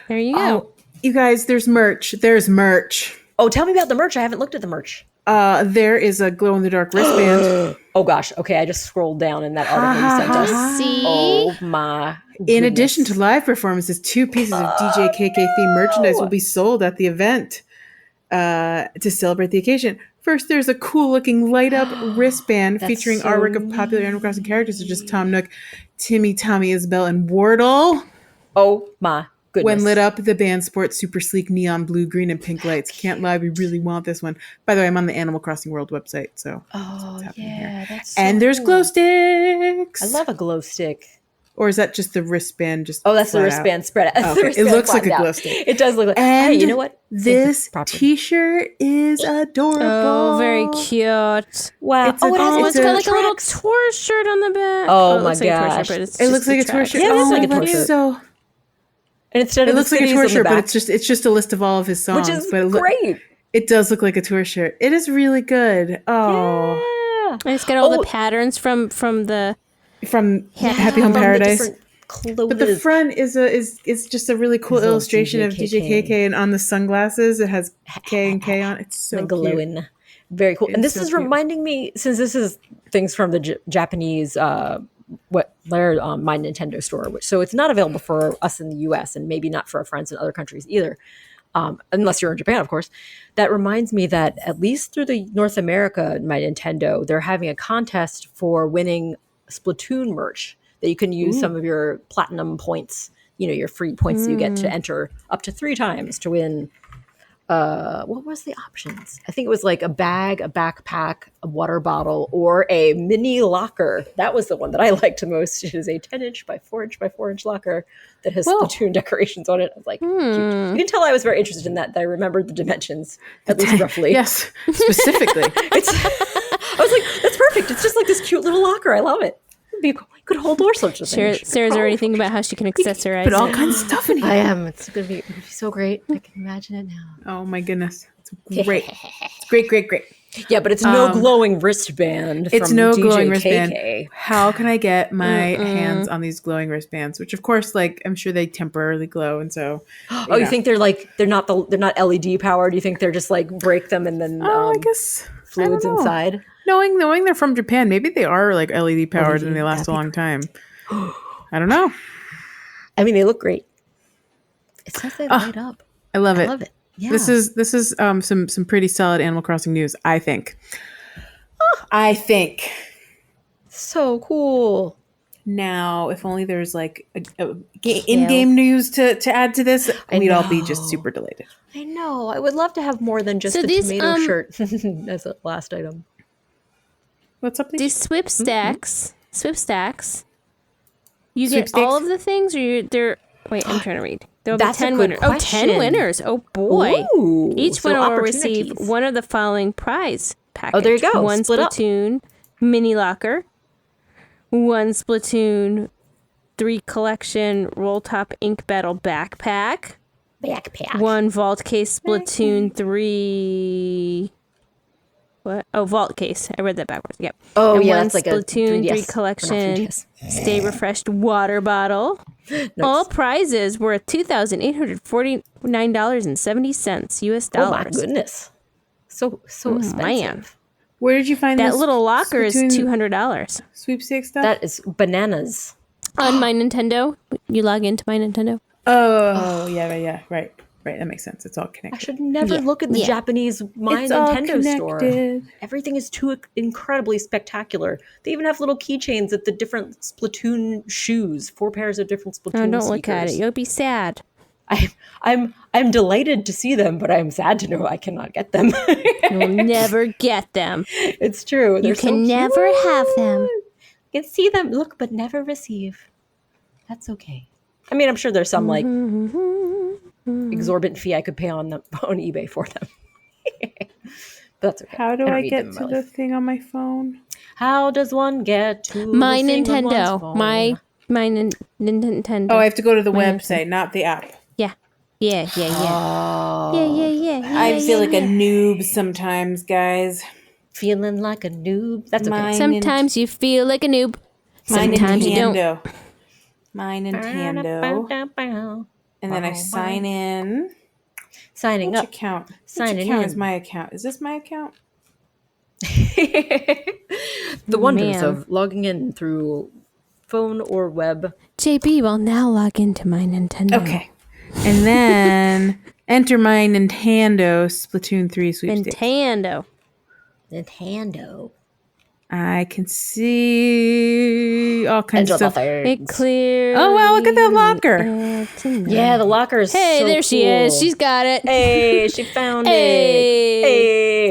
[SPEAKER 3] There you go.
[SPEAKER 1] Oh, you guys, there's merch. There's merch.
[SPEAKER 2] Oh, tell me about the merch. I haven't looked at the merch.
[SPEAKER 1] There is a glow-in-the-dark wristband.
[SPEAKER 2] Oh, gosh. Okay, I just scrolled down in that article you sent us.
[SPEAKER 3] See?
[SPEAKER 2] Oh, my goodness.
[SPEAKER 1] In addition to live performances, 2 pieces of DJ KK themed merchandise will be sold at the event to celebrate the occasion. First, there's a cool-looking light-up wristband featuring artwork of popular Animal Crossing characters such as Tom Nook, Timmy, Tommy, Isabel, and Wardle.
[SPEAKER 2] Oh, my goodness.
[SPEAKER 1] When lit up, the band sports super sleek neon blue, green, and pink lights. Can't lie, we really want this one. By the way, I'm on the Animal Crossing World website, so that's what's happening here.
[SPEAKER 2] That's so
[SPEAKER 1] and there's
[SPEAKER 2] cool.
[SPEAKER 1] glow sticks.
[SPEAKER 2] I love a glow stick.
[SPEAKER 1] Or is that just the wristband?
[SPEAKER 2] That's the wristband spread out.
[SPEAKER 1] Okay. It looks like a glow stick.
[SPEAKER 2] It does look like.
[SPEAKER 1] And
[SPEAKER 2] hey, you know what?
[SPEAKER 1] This t-shirt is adorable.
[SPEAKER 3] Oh, very cute.
[SPEAKER 2] Wow.
[SPEAKER 1] It's
[SPEAKER 3] It's got like a little
[SPEAKER 2] tracks.
[SPEAKER 3] tour shirt on the back.
[SPEAKER 2] Oh,
[SPEAKER 3] it
[SPEAKER 2] my
[SPEAKER 3] looks like a tour
[SPEAKER 2] gosh.
[SPEAKER 3] shirt, but it's
[SPEAKER 1] It
[SPEAKER 3] just
[SPEAKER 1] looks like a
[SPEAKER 3] the
[SPEAKER 1] tour
[SPEAKER 3] tracks.
[SPEAKER 1] shirt.
[SPEAKER 2] Yeah, it is
[SPEAKER 1] oh,
[SPEAKER 2] like a tour
[SPEAKER 1] that's
[SPEAKER 2] shirt.
[SPEAKER 1] so.
[SPEAKER 2] And instead
[SPEAKER 1] It
[SPEAKER 2] of
[SPEAKER 1] looks like a
[SPEAKER 2] cities
[SPEAKER 1] tour
[SPEAKER 2] on the
[SPEAKER 1] shirt, but
[SPEAKER 2] back,
[SPEAKER 1] it's just a list of all of his songs.
[SPEAKER 2] which is
[SPEAKER 1] but
[SPEAKER 2] great.
[SPEAKER 1] It does look like a tour shirt. It is really good. Oh,
[SPEAKER 2] Yeah.
[SPEAKER 3] And it's got all the patterns from the.
[SPEAKER 1] from
[SPEAKER 3] Yeah.
[SPEAKER 1] Happy Home
[SPEAKER 2] From the
[SPEAKER 1] Paradise.
[SPEAKER 2] different
[SPEAKER 1] But the front is just a really cool
[SPEAKER 2] His little
[SPEAKER 1] illustration of
[SPEAKER 2] DJ
[SPEAKER 1] DJ KK, and on the sunglasses it has K and K on. It's so cute.
[SPEAKER 2] glowing. Very cool. And
[SPEAKER 1] It's
[SPEAKER 2] this
[SPEAKER 1] so
[SPEAKER 2] is
[SPEAKER 1] cute.
[SPEAKER 2] reminding me, since this is things from the Japanese their My Nintendo store, so it's not available for us in the US and maybe not for our friends in other countries either. Unless you're in Japan, of course. That reminds me that at least through the North America My Nintendo, they're having a contest for winning Splatoon merch that you can use some of your platinum points, your free points that you get to enter up to 3 times to win. What was the options? I think it was like a bag, a backpack, a water bottle, or a mini locker. That was the one that I liked the most. It is a 10-inch by 4-inch by 4-inch locker that has Splatoon decorations on it. I was like, cute. You can tell I was very interested in that I rememred the dimensions, at least roughly.
[SPEAKER 1] Yes, specifically.
[SPEAKER 2] I was like, that's perfect. It's just like this cute little locker. I love it. It'd be cool. You could hold all sorts of things.
[SPEAKER 3] Sarah's already thinking about how she can accessorize
[SPEAKER 1] Put all
[SPEAKER 3] it.
[SPEAKER 1] kinds of stuff in here.
[SPEAKER 2] I am. It's gonna be so great. I can imagine it now.
[SPEAKER 1] Oh my goodness, it's great. It's great.
[SPEAKER 2] Yeah, but it's no glowing wristband.
[SPEAKER 1] It's
[SPEAKER 2] from
[SPEAKER 1] no
[SPEAKER 2] DJ
[SPEAKER 1] glowing
[SPEAKER 2] KK.
[SPEAKER 1] writband. How can I get my hands on these glowing wristbands? Which, of course, I'm sure they temporarily glow, and so.
[SPEAKER 2] Oh, you think they're not LED powered? Do you think they're just like break them and then
[SPEAKER 1] I guess
[SPEAKER 2] fluids
[SPEAKER 1] I don't know.
[SPEAKER 2] inside?
[SPEAKER 1] Knowing they're from Japan, maybe they are like LED powered and they last a long time. I don't know.
[SPEAKER 2] I mean, they look great. It says they light up.
[SPEAKER 1] I love it.
[SPEAKER 2] I love it. Yeah.
[SPEAKER 1] This is some pretty solid Animal Crossing news, I think. I think.
[SPEAKER 2] So cool.
[SPEAKER 1] Now, if only there's like in-game news to add to this, we'd all be just super delighted.
[SPEAKER 2] I know. I would love to have more than just
[SPEAKER 3] So
[SPEAKER 2] the
[SPEAKER 3] these,
[SPEAKER 2] tomato shirt as a last item.
[SPEAKER 1] What's up?
[SPEAKER 3] These Swip stacks, you
[SPEAKER 1] Sweep
[SPEAKER 3] get all
[SPEAKER 1] stakes?
[SPEAKER 3] of the things, or they're. Wait, I'm trying to read. There'll
[SPEAKER 2] That's
[SPEAKER 3] be
[SPEAKER 2] a
[SPEAKER 3] 10
[SPEAKER 2] good
[SPEAKER 3] winners. Oh, 10
[SPEAKER 2] question.
[SPEAKER 3] winners. Oh, boy.
[SPEAKER 2] Ooh,
[SPEAKER 3] Each
[SPEAKER 2] so
[SPEAKER 3] winner will receive
[SPEAKER 2] opportunities.
[SPEAKER 3] one of the following prize package.
[SPEAKER 2] Oh, there you go.
[SPEAKER 3] One
[SPEAKER 2] Split up.
[SPEAKER 3] Splatoon mini locker, one Splatoon 3 collection roll top ink battle backpack, one vault case Splatoon 3. What? Oh, vault case. I read that backwards. Yep.
[SPEAKER 2] Oh,
[SPEAKER 3] and
[SPEAKER 2] yeah,
[SPEAKER 3] one
[SPEAKER 2] that's like a
[SPEAKER 3] Splatoon 3
[SPEAKER 2] 3DS, or not
[SPEAKER 3] collection
[SPEAKER 2] 3DS.
[SPEAKER 3] stay refreshed water bottle. All prizes were $2,849.70 US
[SPEAKER 2] Oh my
[SPEAKER 3] dollars.
[SPEAKER 2] goodness. So expensive.
[SPEAKER 3] Man.
[SPEAKER 1] Where did you find
[SPEAKER 3] That
[SPEAKER 1] this
[SPEAKER 3] little locker is
[SPEAKER 1] Splatoon
[SPEAKER 3] $200.
[SPEAKER 1] sweepstakes stuff?
[SPEAKER 2] That is bananas.
[SPEAKER 3] On my Nintendo, you log into my Nintendo.
[SPEAKER 1] Oh, yeah, right. That makes sense. It's all
[SPEAKER 2] I
[SPEAKER 1] connected.
[SPEAKER 2] should never look at the Japanese My
[SPEAKER 1] It's all
[SPEAKER 2] Nintendo store.
[SPEAKER 1] connected.
[SPEAKER 2] Everything is too incredibly spectacular. They even have little keychains at the different Splatoon shoes, 4 pairs of different Splatoon
[SPEAKER 3] Oh, don't look at it.
[SPEAKER 2] sneakers.
[SPEAKER 3] You'll be sad.
[SPEAKER 2] I'm delighted to see them, but I'm sad to know I cannot get them.
[SPEAKER 3] You'll never get them.
[SPEAKER 2] It's true.
[SPEAKER 3] You can never have them.
[SPEAKER 2] You can see them, look, but never receive. That's okay. I mean, I'm sure there's some like exorbitant fee I could pay on eBay for them. But that's okay.
[SPEAKER 1] How do
[SPEAKER 2] don't
[SPEAKER 1] I
[SPEAKER 2] need
[SPEAKER 1] get
[SPEAKER 2] them in
[SPEAKER 1] to
[SPEAKER 2] my
[SPEAKER 1] the
[SPEAKER 2] life.
[SPEAKER 1] thing on my phone?
[SPEAKER 2] How does one get to
[SPEAKER 3] My
[SPEAKER 2] the thing on one's
[SPEAKER 3] Nintendo.
[SPEAKER 2] phone?
[SPEAKER 3] My Nintendo.
[SPEAKER 1] Oh, I have to go to the
[SPEAKER 3] My
[SPEAKER 1] website, not the app.
[SPEAKER 3] Yeah. Yeah.
[SPEAKER 2] Oh,
[SPEAKER 1] I feel like a noob sometimes, guys.
[SPEAKER 2] feeling like a noob. That's okay.
[SPEAKER 3] Sometimes you feel like a noob.
[SPEAKER 1] My
[SPEAKER 3] Sometimes you don't.
[SPEAKER 1] Nintendo. My Nintendo. And then I sign in.
[SPEAKER 2] Signing
[SPEAKER 1] Which
[SPEAKER 2] up.
[SPEAKER 1] account?
[SPEAKER 2] Signing
[SPEAKER 1] Which account
[SPEAKER 2] in.
[SPEAKER 1] is my account? Is this my account?
[SPEAKER 2] The wonders
[SPEAKER 3] Man.
[SPEAKER 2] of logging in through phone or web.
[SPEAKER 3] JB will now log into my Nintendo.
[SPEAKER 1] Okay. And then enter my Nintendo Splatoon 3 sweepstakes.
[SPEAKER 3] Nintendo.
[SPEAKER 1] I can see all kinds of stuff.
[SPEAKER 3] It clear.
[SPEAKER 1] Oh, wow, look at that locker.
[SPEAKER 2] Yeah, the locker is
[SPEAKER 3] Hey,
[SPEAKER 2] so
[SPEAKER 3] there she is.
[SPEAKER 2] cool.
[SPEAKER 3] She's got it.
[SPEAKER 2] Hey, she found
[SPEAKER 3] Hey.
[SPEAKER 2] it.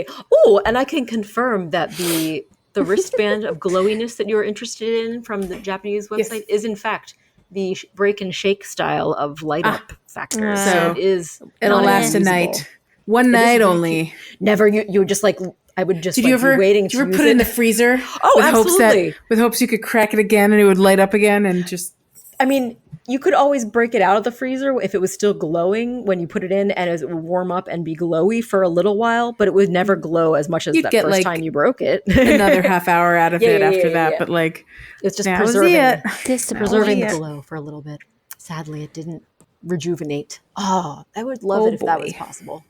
[SPEAKER 2] Hey. Oh, and I can confirm that the wristband of glowiness that you were interested in from the Japanese website is in fact the break and shake style of light up factor. So it is.
[SPEAKER 1] It'll
[SPEAKER 2] not
[SPEAKER 1] last a
[SPEAKER 2] unusable.
[SPEAKER 1] night. One night
[SPEAKER 2] very
[SPEAKER 1] only.
[SPEAKER 2] cute. Never. You would just like. I would just.
[SPEAKER 1] Did
[SPEAKER 2] like,
[SPEAKER 1] you ever
[SPEAKER 2] be waiting
[SPEAKER 1] did you
[SPEAKER 2] to
[SPEAKER 1] ever
[SPEAKER 2] use
[SPEAKER 1] put it in the freezer?
[SPEAKER 2] Oh, absolutely.
[SPEAKER 1] With hopes you could crack it again and it would light up again and just.
[SPEAKER 2] I mean, you could always break it out of the freezer if it was still glowing when you put it in, and it would warm up and be glowy for a little while, but it would never glow as much as
[SPEAKER 1] You'd
[SPEAKER 2] the
[SPEAKER 1] get,
[SPEAKER 2] first
[SPEAKER 1] like,
[SPEAKER 2] time you broke it.
[SPEAKER 1] Another half hour out of it after that, but like
[SPEAKER 2] it's just
[SPEAKER 1] that was
[SPEAKER 2] preserving,
[SPEAKER 1] it.
[SPEAKER 2] preserving the glow for a little bit. Sadly, it didn't rejuvenate. Oh, I would love it if that was possible.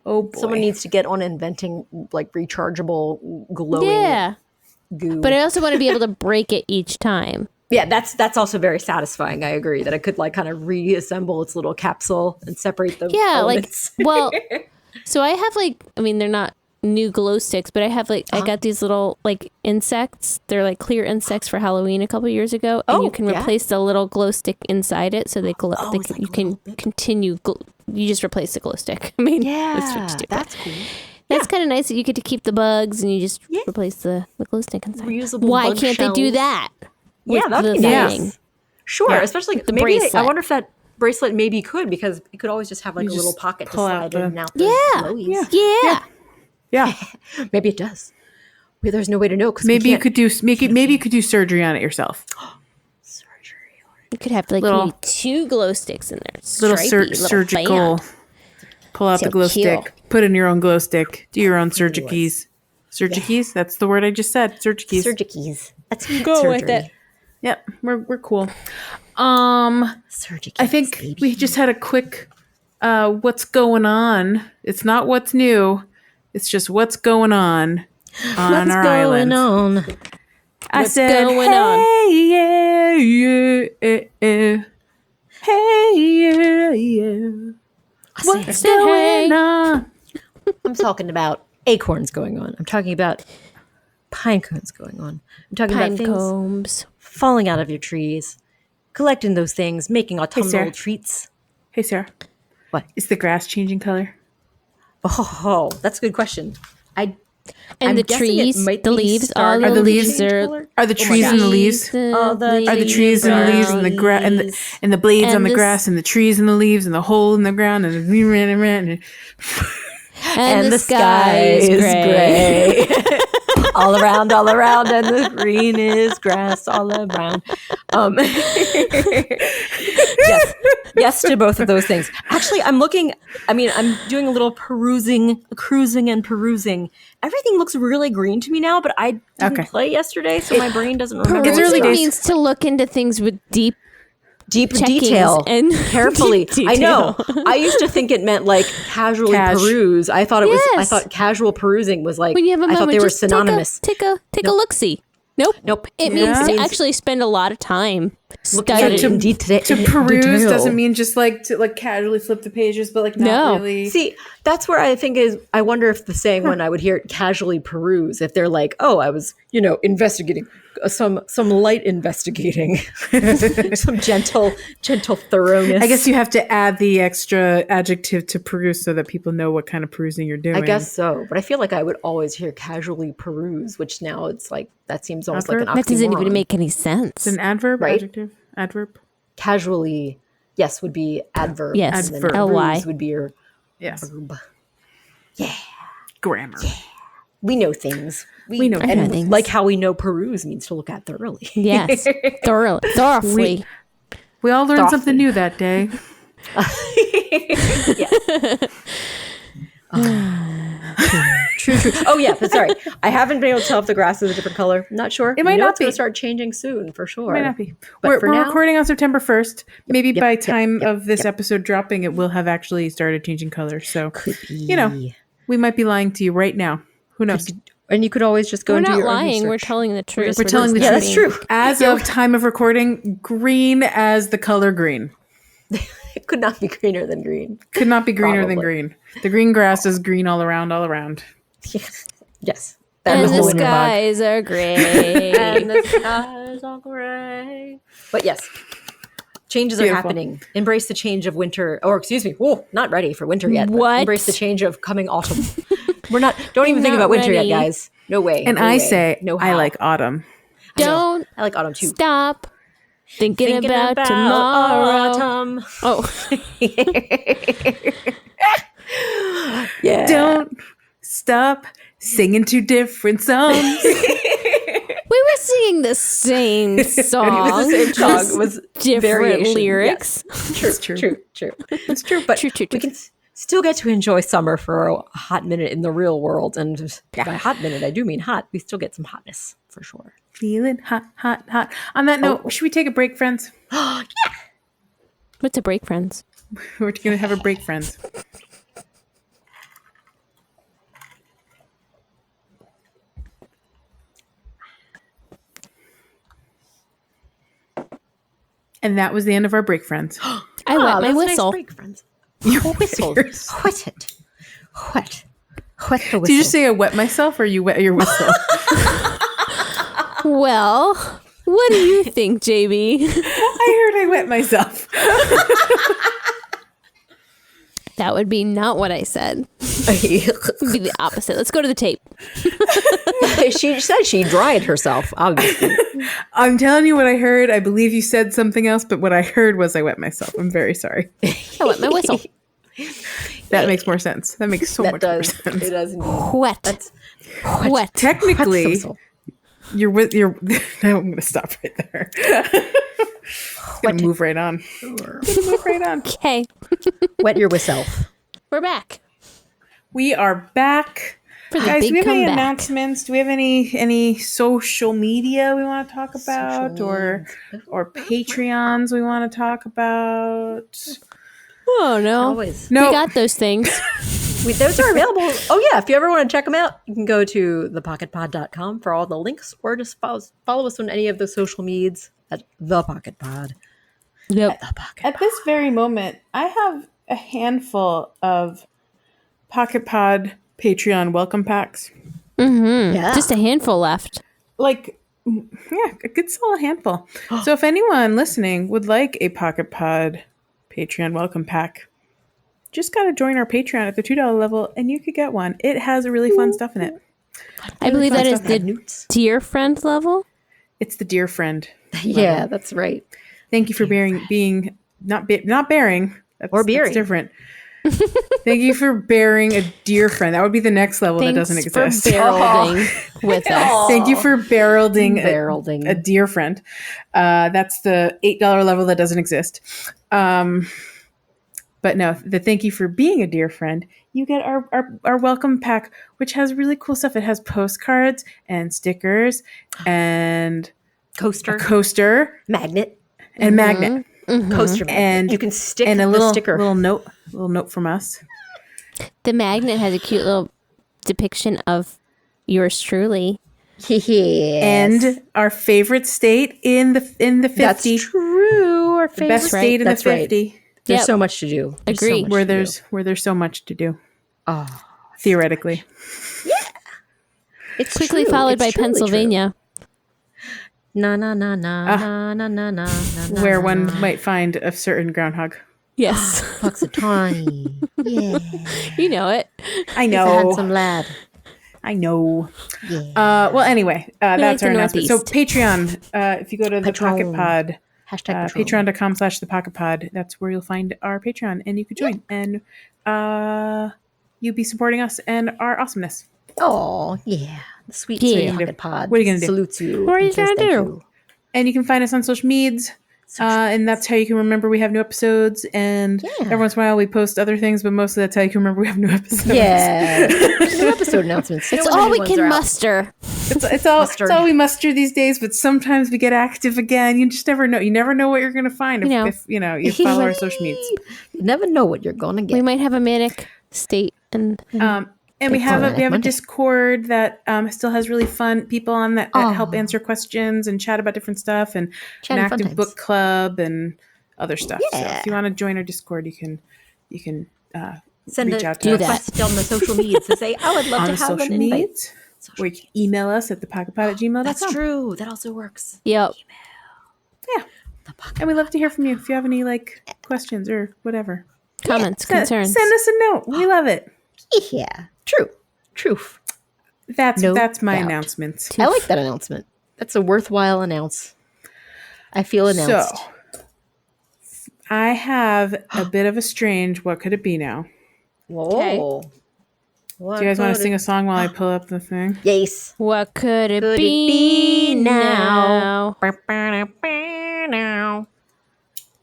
[SPEAKER 1] Oh boy.
[SPEAKER 2] Someone needs to get on inventing like rechargeable glowing goo.
[SPEAKER 3] But I also want to be able to break it each time.
[SPEAKER 2] Yeah, that's also very satisfying. I agree that it could like kind of reassemble its little capsule and separate the elements.
[SPEAKER 3] Like, well, so I have like, I mean, they're not new glow sticks, but I have like, I got these little like insects. They're like clear insects for Halloween a couple years ago, and you can replace the little glow stick inside it, so they glow. You can continue. You just replace the glow stick. I mean,
[SPEAKER 2] that's cool.
[SPEAKER 3] That's kind of nice that you get to keep the bugs and you just replace the glow stick inside.
[SPEAKER 2] Reusable
[SPEAKER 3] Why
[SPEAKER 2] bug
[SPEAKER 3] can't they do
[SPEAKER 2] shells.
[SPEAKER 3] that?
[SPEAKER 2] Yeah, that'd be nice. Sure, especially
[SPEAKER 3] the
[SPEAKER 2] maybe
[SPEAKER 3] bracelet.
[SPEAKER 2] I wonder if that bracelet maybe could, because it could always just have like a little pocket to slide in and out the glowies.
[SPEAKER 3] Yeah.
[SPEAKER 2] Maybe it does. Well, there's no way to know because
[SPEAKER 1] maybe you could do surgery on it yourself.
[SPEAKER 3] You could have like
[SPEAKER 1] Little-
[SPEAKER 3] maybe 2 glow sticks in there.
[SPEAKER 1] Little
[SPEAKER 3] Stripey,
[SPEAKER 1] surgical.
[SPEAKER 3] band.
[SPEAKER 1] Pull out
[SPEAKER 3] So
[SPEAKER 1] the glow
[SPEAKER 3] cute.
[SPEAKER 1] stick. Put in your own glow stick. Do your own surgicies. Surgicies? That's the word I just said. Surgicies.
[SPEAKER 2] Surgicies. That's
[SPEAKER 3] Go
[SPEAKER 2] surgery.
[SPEAKER 3] with it.
[SPEAKER 1] Yep, we're cool.
[SPEAKER 2] Surgicies,
[SPEAKER 1] I think
[SPEAKER 2] baby.
[SPEAKER 1] we just had a quick what's going on. It's not what's new. It's just what's going on our island. I said,
[SPEAKER 3] going
[SPEAKER 1] hey,
[SPEAKER 3] on?
[SPEAKER 1] yeah, yeah, yeah. Hey, yeah, yeah. What's going on?
[SPEAKER 2] I'm talking about acorns going on. I'm talking about pine cones going on. I'm talking
[SPEAKER 3] Pine
[SPEAKER 2] about things
[SPEAKER 3] combs.
[SPEAKER 2] falling out of your trees, collecting those things, making autumnal
[SPEAKER 1] Sarah.
[SPEAKER 2] treats.
[SPEAKER 1] Hey, Sarah.
[SPEAKER 2] What?
[SPEAKER 1] Is the grass changing color?
[SPEAKER 2] Oh, that's a good question.
[SPEAKER 3] And
[SPEAKER 2] I'm
[SPEAKER 3] the
[SPEAKER 2] guessing it
[SPEAKER 3] trees,
[SPEAKER 2] might
[SPEAKER 3] the
[SPEAKER 2] be
[SPEAKER 3] leaves, all
[SPEAKER 2] starting
[SPEAKER 3] the
[SPEAKER 1] Are the
[SPEAKER 3] leaves
[SPEAKER 1] leaves-
[SPEAKER 3] are
[SPEAKER 1] Are the trees and the leaves?
[SPEAKER 2] All the
[SPEAKER 1] Are the trees and the leaves and the grass and the blades
[SPEAKER 3] And
[SPEAKER 1] on the
[SPEAKER 3] this-
[SPEAKER 1] grass and the trees and the leaves and the hole in the ground and
[SPEAKER 3] and the sky is gray.
[SPEAKER 2] all around, and the green is grass all around. Yes to both of those things. Actually, I'm doing a little cruising and perusing. Everything looks really green to me now, but I didn't play yesterday, so my brain doesn't remember.
[SPEAKER 1] It's
[SPEAKER 3] Perusing
[SPEAKER 1] early days.
[SPEAKER 3] means to look into things with deep
[SPEAKER 2] detail
[SPEAKER 3] and
[SPEAKER 2] carefully.
[SPEAKER 3] deep
[SPEAKER 2] I know.
[SPEAKER 3] detail.
[SPEAKER 2] I used to think it meant like casually peruse. I thought it was. I
[SPEAKER 3] Yes.
[SPEAKER 2] thought casual perusing was like.
[SPEAKER 3] when you have a
[SPEAKER 2] I
[SPEAKER 3] moment,
[SPEAKER 2] thought they were
[SPEAKER 3] just
[SPEAKER 2] synonymous.
[SPEAKER 3] Take a look-see. Nope. It means to actually spend a lot of time studying.
[SPEAKER 1] To peruse doesn't mean just like to like casually flip the pages, but like not really.
[SPEAKER 2] See, that's where I think is. I wonder if the saying when I would hear it casually peruse, if they're like, "Oh, I was, investigating some light investigating, some gentle thoroughness."
[SPEAKER 1] I guess you have to add the extra adjective to peruse so that people know what kind of perusing you're doing.
[SPEAKER 2] I guess so, but I feel like I would always hear casually peruse, which now it's like that seems almost like an oxymoron.
[SPEAKER 3] That doesn't even make any sense.
[SPEAKER 1] It's an adverb,
[SPEAKER 2] Right?
[SPEAKER 1] adjective, adverb.
[SPEAKER 2] Casually Yes, would be adverb.
[SPEAKER 3] Yes,
[SPEAKER 2] and then
[SPEAKER 3] ly.
[SPEAKER 2] peruse would be your
[SPEAKER 1] Yes.
[SPEAKER 2] verb.
[SPEAKER 1] Grammar.
[SPEAKER 2] We know things.
[SPEAKER 1] We know
[SPEAKER 2] and
[SPEAKER 3] things.
[SPEAKER 2] like how we know peruse means to look at thoroughly.
[SPEAKER 3] Yes, thoroughly.
[SPEAKER 1] We all learned something new that day.
[SPEAKER 2] True. Oh yeah, but sorry. I haven't been able to tell if the grass is a different color. Not sure.
[SPEAKER 1] It might not
[SPEAKER 2] it's going
[SPEAKER 1] be.
[SPEAKER 2] to start changing soon for sure.
[SPEAKER 1] Might not be.
[SPEAKER 2] But for
[SPEAKER 1] We're
[SPEAKER 2] now,
[SPEAKER 1] recording on September 1st. Maybe by time
[SPEAKER 2] yep,
[SPEAKER 1] of this episode dropping, it will have actually started changing colors. So,
[SPEAKER 2] could be.
[SPEAKER 1] you know, we might be lying to you right now. Who knows?
[SPEAKER 2] And you could always just go
[SPEAKER 3] We're
[SPEAKER 2] and do
[SPEAKER 3] not
[SPEAKER 2] your own
[SPEAKER 3] lying. We're
[SPEAKER 2] research.
[SPEAKER 3] telling the truth.
[SPEAKER 1] We're telling the
[SPEAKER 2] Yeah,
[SPEAKER 1] truth.
[SPEAKER 2] that's true.
[SPEAKER 1] As of time of recording, green as the color green.
[SPEAKER 2] It could not be greener than green.
[SPEAKER 1] Could not be greener than
[SPEAKER 2] Probably.
[SPEAKER 1] green. The green grass is green all around, all around.
[SPEAKER 2] Yes. That
[SPEAKER 3] And
[SPEAKER 2] was
[SPEAKER 3] the
[SPEAKER 2] the winter bug.
[SPEAKER 3] skies are gray.
[SPEAKER 2] And the skies are gray. But yes, changes are
[SPEAKER 1] Beautiful.
[SPEAKER 2] happening. Embrace the change of winter, or excuse me, whoa, not ready for winter yet. but
[SPEAKER 3] What?
[SPEAKER 2] Embrace the change of coming autumn. Don't even think
[SPEAKER 3] Not
[SPEAKER 2] about winter
[SPEAKER 3] ready.
[SPEAKER 2] yet, guys. No way.
[SPEAKER 1] And
[SPEAKER 2] no
[SPEAKER 1] I
[SPEAKER 2] way,
[SPEAKER 1] say,
[SPEAKER 2] no
[SPEAKER 1] I
[SPEAKER 2] how.
[SPEAKER 1] like autumn.
[SPEAKER 3] Don't
[SPEAKER 2] I like autumn too.
[SPEAKER 3] stop thinking about tomorrow.
[SPEAKER 2] autumn.
[SPEAKER 3] Oh,
[SPEAKER 2] Yeah.
[SPEAKER 1] Don't stop singing two different songs.
[SPEAKER 3] we were singing the same song.
[SPEAKER 2] It was the same song.
[SPEAKER 3] just
[SPEAKER 2] It was
[SPEAKER 3] different
[SPEAKER 2] variation.
[SPEAKER 3] lyrics.
[SPEAKER 2] Yes. True. It's true. But
[SPEAKER 3] True.
[SPEAKER 2] we can still get to enjoy summer for a hot minute in the real world. And by hot minute, I do mean hot. We still get some hotness for sure.
[SPEAKER 1] Feeling hot, hot, hot. On that note, should we take a break, friends?
[SPEAKER 3] What's a break, friends?
[SPEAKER 1] We're going to have a break, friends. And that was the end of our break, friends.
[SPEAKER 3] I wet my
[SPEAKER 2] that's a
[SPEAKER 3] whistle.
[SPEAKER 2] Nice break, friends. You whistled. Whet it. Whet the whistle.
[SPEAKER 1] Did you just say I wet myself or you wet your whistle?
[SPEAKER 3] Well, what do you think, JB?
[SPEAKER 1] I heard I wet myself.
[SPEAKER 3] That would be not what I said. It would be the opposite. Let's go to the tape.
[SPEAKER 2] She said she dried herself, obviously.
[SPEAKER 1] I'm telling you what I heard. I believe you said something else, but what I heard was I wet myself. I'm very sorry.
[SPEAKER 3] I wet my whistle.
[SPEAKER 1] That makes more sense. That makes so
[SPEAKER 2] That
[SPEAKER 1] much
[SPEAKER 2] does.
[SPEAKER 1] more sense.
[SPEAKER 2] It does indeed.
[SPEAKER 3] Wet. Wet.
[SPEAKER 1] Technically,
[SPEAKER 2] Whistle.
[SPEAKER 1] you're with your. Now I'm going to stop right there. Gonna move right on. Move right on.
[SPEAKER 3] Okay.
[SPEAKER 2] Wet your whistle.
[SPEAKER 3] We're back.
[SPEAKER 1] We are back.
[SPEAKER 3] For the
[SPEAKER 1] Guys,
[SPEAKER 3] big
[SPEAKER 1] do we have any
[SPEAKER 3] comeback.
[SPEAKER 1] announcements? Do we have any social media we want to talk about, or Patreons we want to talk about?
[SPEAKER 3] Oh, no.
[SPEAKER 2] Always.
[SPEAKER 1] No,
[SPEAKER 3] We got those things.
[SPEAKER 2] Those are available. Oh, yeah. If you ever want to check them out, you can go to thepocketpod.com for all the links, or just follow us on any of the social medias at The Pocket Pod.
[SPEAKER 3] Yep.
[SPEAKER 2] The Pocket
[SPEAKER 1] at this very moment, I have a handful of Pocket Pod Patreon welcome packs.
[SPEAKER 2] Yeah.
[SPEAKER 3] Just a handful left.
[SPEAKER 1] Like, yeah, a good solid handful. So if anyone listening would like a Pocket Pod Patreon welcome pack, just got to join our Patreon at the $2 level and you could get one. It has really fun stuff in it.
[SPEAKER 3] I believe that is the
[SPEAKER 2] Newts.
[SPEAKER 3] dear friend level.
[SPEAKER 1] It's the dear friend.
[SPEAKER 2] Yeah, that's right.
[SPEAKER 1] Thank you for being not bearing
[SPEAKER 2] Or bearing.
[SPEAKER 1] That's different. Thank you for bearing a dear friend. That would be the next level that doesn't exist.
[SPEAKER 3] For barreling with us.
[SPEAKER 1] Thank you for barreling
[SPEAKER 2] Barreling.
[SPEAKER 1] a dear friend. That's the $8 level that doesn't exist. But no, the thank you for being a dear friend. You get our welcome pack, which has really cool stuff. It has postcards and stickers and
[SPEAKER 2] Coaster.
[SPEAKER 1] a coaster
[SPEAKER 2] Magnet.
[SPEAKER 1] and magnet
[SPEAKER 2] Coaster magnet.
[SPEAKER 1] and
[SPEAKER 2] you can stick
[SPEAKER 1] and a
[SPEAKER 2] the
[SPEAKER 1] little
[SPEAKER 2] sticker.
[SPEAKER 1] little note from us.
[SPEAKER 3] The magnet has a cute little depiction of yours truly.
[SPEAKER 2] Yes.
[SPEAKER 1] And our favorite state in the 50.
[SPEAKER 2] That's true. Our
[SPEAKER 1] The best state in
[SPEAKER 2] That's
[SPEAKER 1] the
[SPEAKER 2] right.
[SPEAKER 1] 50.
[SPEAKER 2] There's
[SPEAKER 3] Yep.
[SPEAKER 2] so much to do. There's so
[SPEAKER 3] Agree.
[SPEAKER 2] much
[SPEAKER 1] Where
[SPEAKER 2] to do.
[SPEAKER 1] there's so much to do.
[SPEAKER 2] Oh,
[SPEAKER 1] Theoretically.
[SPEAKER 2] it's
[SPEAKER 3] Quickly
[SPEAKER 2] true.
[SPEAKER 3] followed
[SPEAKER 2] It's
[SPEAKER 3] by
[SPEAKER 2] truly
[SPEAKER 3] Pennsylvania.
[SPEAKER 2] true. Na na na na na na na na na.
[SPEAKER 1] Where one might find a certain groundhog.
[SPEAKER 3] Yes.
[SPEAKER 2] Puxatawny. Yeah.
[SPEAKER 3] You know it.
[SPEAKER 1] I
[SPEAKER 2] He's a
[SPEAKER 1] know.
[SPEAKER 2] handsome lad.
[SPEAKER 1] I know.
[SPEAKER 2] Yeah.
[SPEAKER 1] Well, anyway,
[SPEAKER 3] like
[SPEAKER 1] that's
[SPEAKER 3] the
[SPEAKER 1] our announcement. So
[SPEAKER 3] Northeast.
[SPEAKER 1] Patreon, if you go to the
[SPEAKER 2] Patron.
[SPEAKER 1] Pocket Pod
[SPEAKER 2] Hashtag
[SPEAKER 1] patreon.com/thepocketpod. That's where you'll find our Patreon, and you could join. And you'll be supporting us and our awesomeness.
[SPEAKER 2] Oh, yeah. The sweet pocket pod.
[SPEAKER 1] What are you going to do?
[SPEAKER 2] Salutes you.
[SPEAKER 3] What are you going to do?
[SPEAKER 1] And you can find us on social medias. And that's how you can remember we have new episodes. And every once in a while we post other things, but mostly that's how you can remember we have new episodes.
[SPEAKER 2] Yeah. New episode announcements.
[SPEAKER 3] It's all we can muster.
[SPEAKER 1] It's all we muster these days, but sometimes we get active again. You just never know. You never know what you're going to find if you follow our social medias.
[SPEAKER 2] You never know what you're going to get.
[SPEAKER 3] We might have a manic state.
[SPEAKER 1] And we have a Discord that still has really fun people on that help answer questions and chat about different stuff, and an active book club and other stuff. Yeah. So if you want to join our Discord, you can reach out to us
[SPEAKER 2] on the social medias to say, I would love to have an invite.
[SPEAKER 1] Or you can email us at thepocketpod@gmail.com.
[SPEAKER 2] That's true. That also works.
[SPEAKER 3] Yep.
[SPEAKER 1] Yeah. And we'd love to hear from you if you have any questions or whatever.
[SPEAKER 3] Comments, concerns.
[SPEAKER 1] Send us a note. We love it.
[SPEAKER 2] Yeah. Truth.
[SPEAKER 1] That's my announcement.
[SPEAKER 2] I like that announcement. That's a worthwhile announce. I feel announced.
[SPEAKER 1] So, I have a bit of a strange what could it be now?
[SPEAKER 2] Whoa.
[SPEAKER 3] Okay.
[SPEAKER 1] Do you guys want to sing a song while I pull up the thing?
[SPEAKER 2] Yes.
[SPEAKER 3] What could it be now?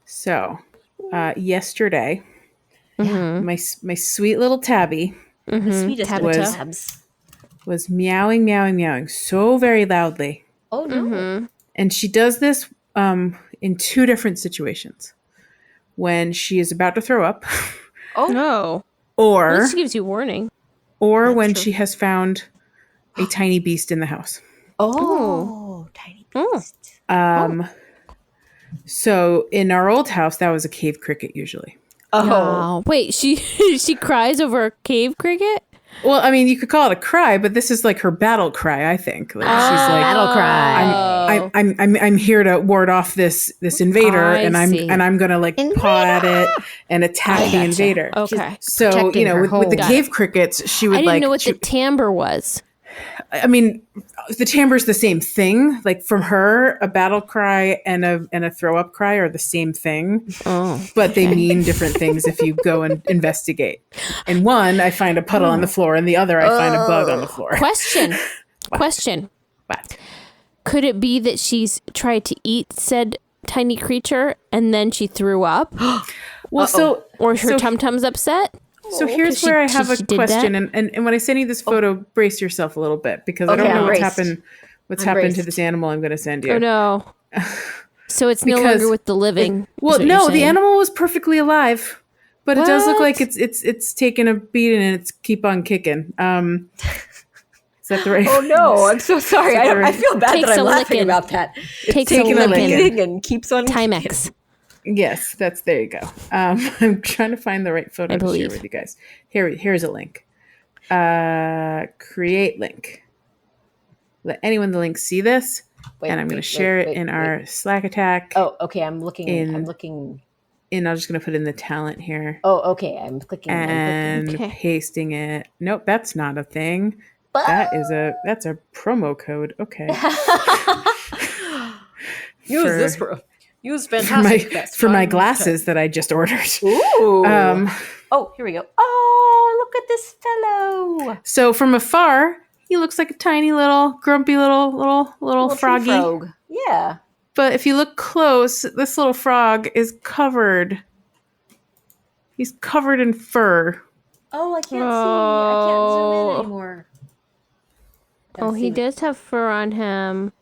[SPEAKER 1] So, yesterday, my sweet little tabby was meowing so very loudly.
[SPEAKER 2] Oh no!
[SPEAKER 1] And she does this in two different situations: when she is about to throw up,
[SPEAKER 3] no,
[SPEAKER 1] or
[SPEAKER 3] she gives you warning,
[SPEAKER 1] or that's when she has found a tiny beast in the house.
[SPEAKER 2] Tiny beast.
[SPEAKER 1] So in our old house, that was a cave cricket usually.
[SPEAKER 3] Oh, wait, she cries over a cave cricket?
[SPEAKER 1] Well, I mean, you could call it a cry, but this is like her battle cry, I think. Like, she's like,
[SPEAKER 2] battle cry.
[SPEAKER 1] I'm here to ward off this invader, and I'm gonna paw at it and attack the invader.
[SPEAKER 3] Okay.
[SPEAKER 1] So with the cave crickets, she would
[SPEAKER 3] I didn't know what the timbre was.
[SPEAKER 1] I mean, the timbre's the same thing. Like from her, a battle cry and a throw up cry are the same thing. But they mean different things if you go and investigate. In one, I find a puddle on the floor, and the other, I find a bug on the floor.
[SPEAKER 3] Question.
[SPEAKER 1] What?
[SPEAKER 3] Could it be that she's tried to eat said tiny creature and then she threw up? Or her tum-tum's upset?
[SPEAKER 1] So here's where I have a question, and when I send you this photo, brace yourself a little bit, because I don't know what's happened to this animal I'm going to send you.
[SPEAKER 3] Oh no! So it's no longer with the living.
[SPEAKER 1] Well, no, the animal was perfectly alive, but it does look like it's taken a beating and it's keep on kicking. Is that the right?
[SPEAKER 2] Oh no! I'm so sorry. I feel bad that I'm laughing about that.
[SPEAKER 3] Takes a licking
[SPEAKER 2] and keeps on
[SPEAKER 3] Timex.
[SPEAKER 1] Yes, there you go. I'm trying to find the right photo to share with you guys. Here's a link. Create link. Let anyone in the link see this, and I'm going to share it in our Slack attack.
[SPEAKER 2] Oh, okay. I'm looking.
[SPEAKER 1] And I'm just going to put in the talent here.
[SPEAKER 2] Oh, okay. I'm clicking.
[SPEAKER 1] And pasting it. Nope, that's not a thing. That's a promo code. Okay.
[SPEAKER 2] Use fantastic
[SPEAKER 1] for my glasses that I just ordered.
[SPEAKER 2] Ooh. Here we go. Oh, look at this fellow.
[SPEAKER 1] So from afar, he looks like a tiny little grumpy little froggy.
[SPEAKER 2] Frog. Yeah.
[SPEAKER 1] But if you look close, this little frog is covered. He's covered in fur.
[SPEAKER 2] Oh, I can't see. I can't zoom in anymore.
[SPEAKER 3] He does have fur on him.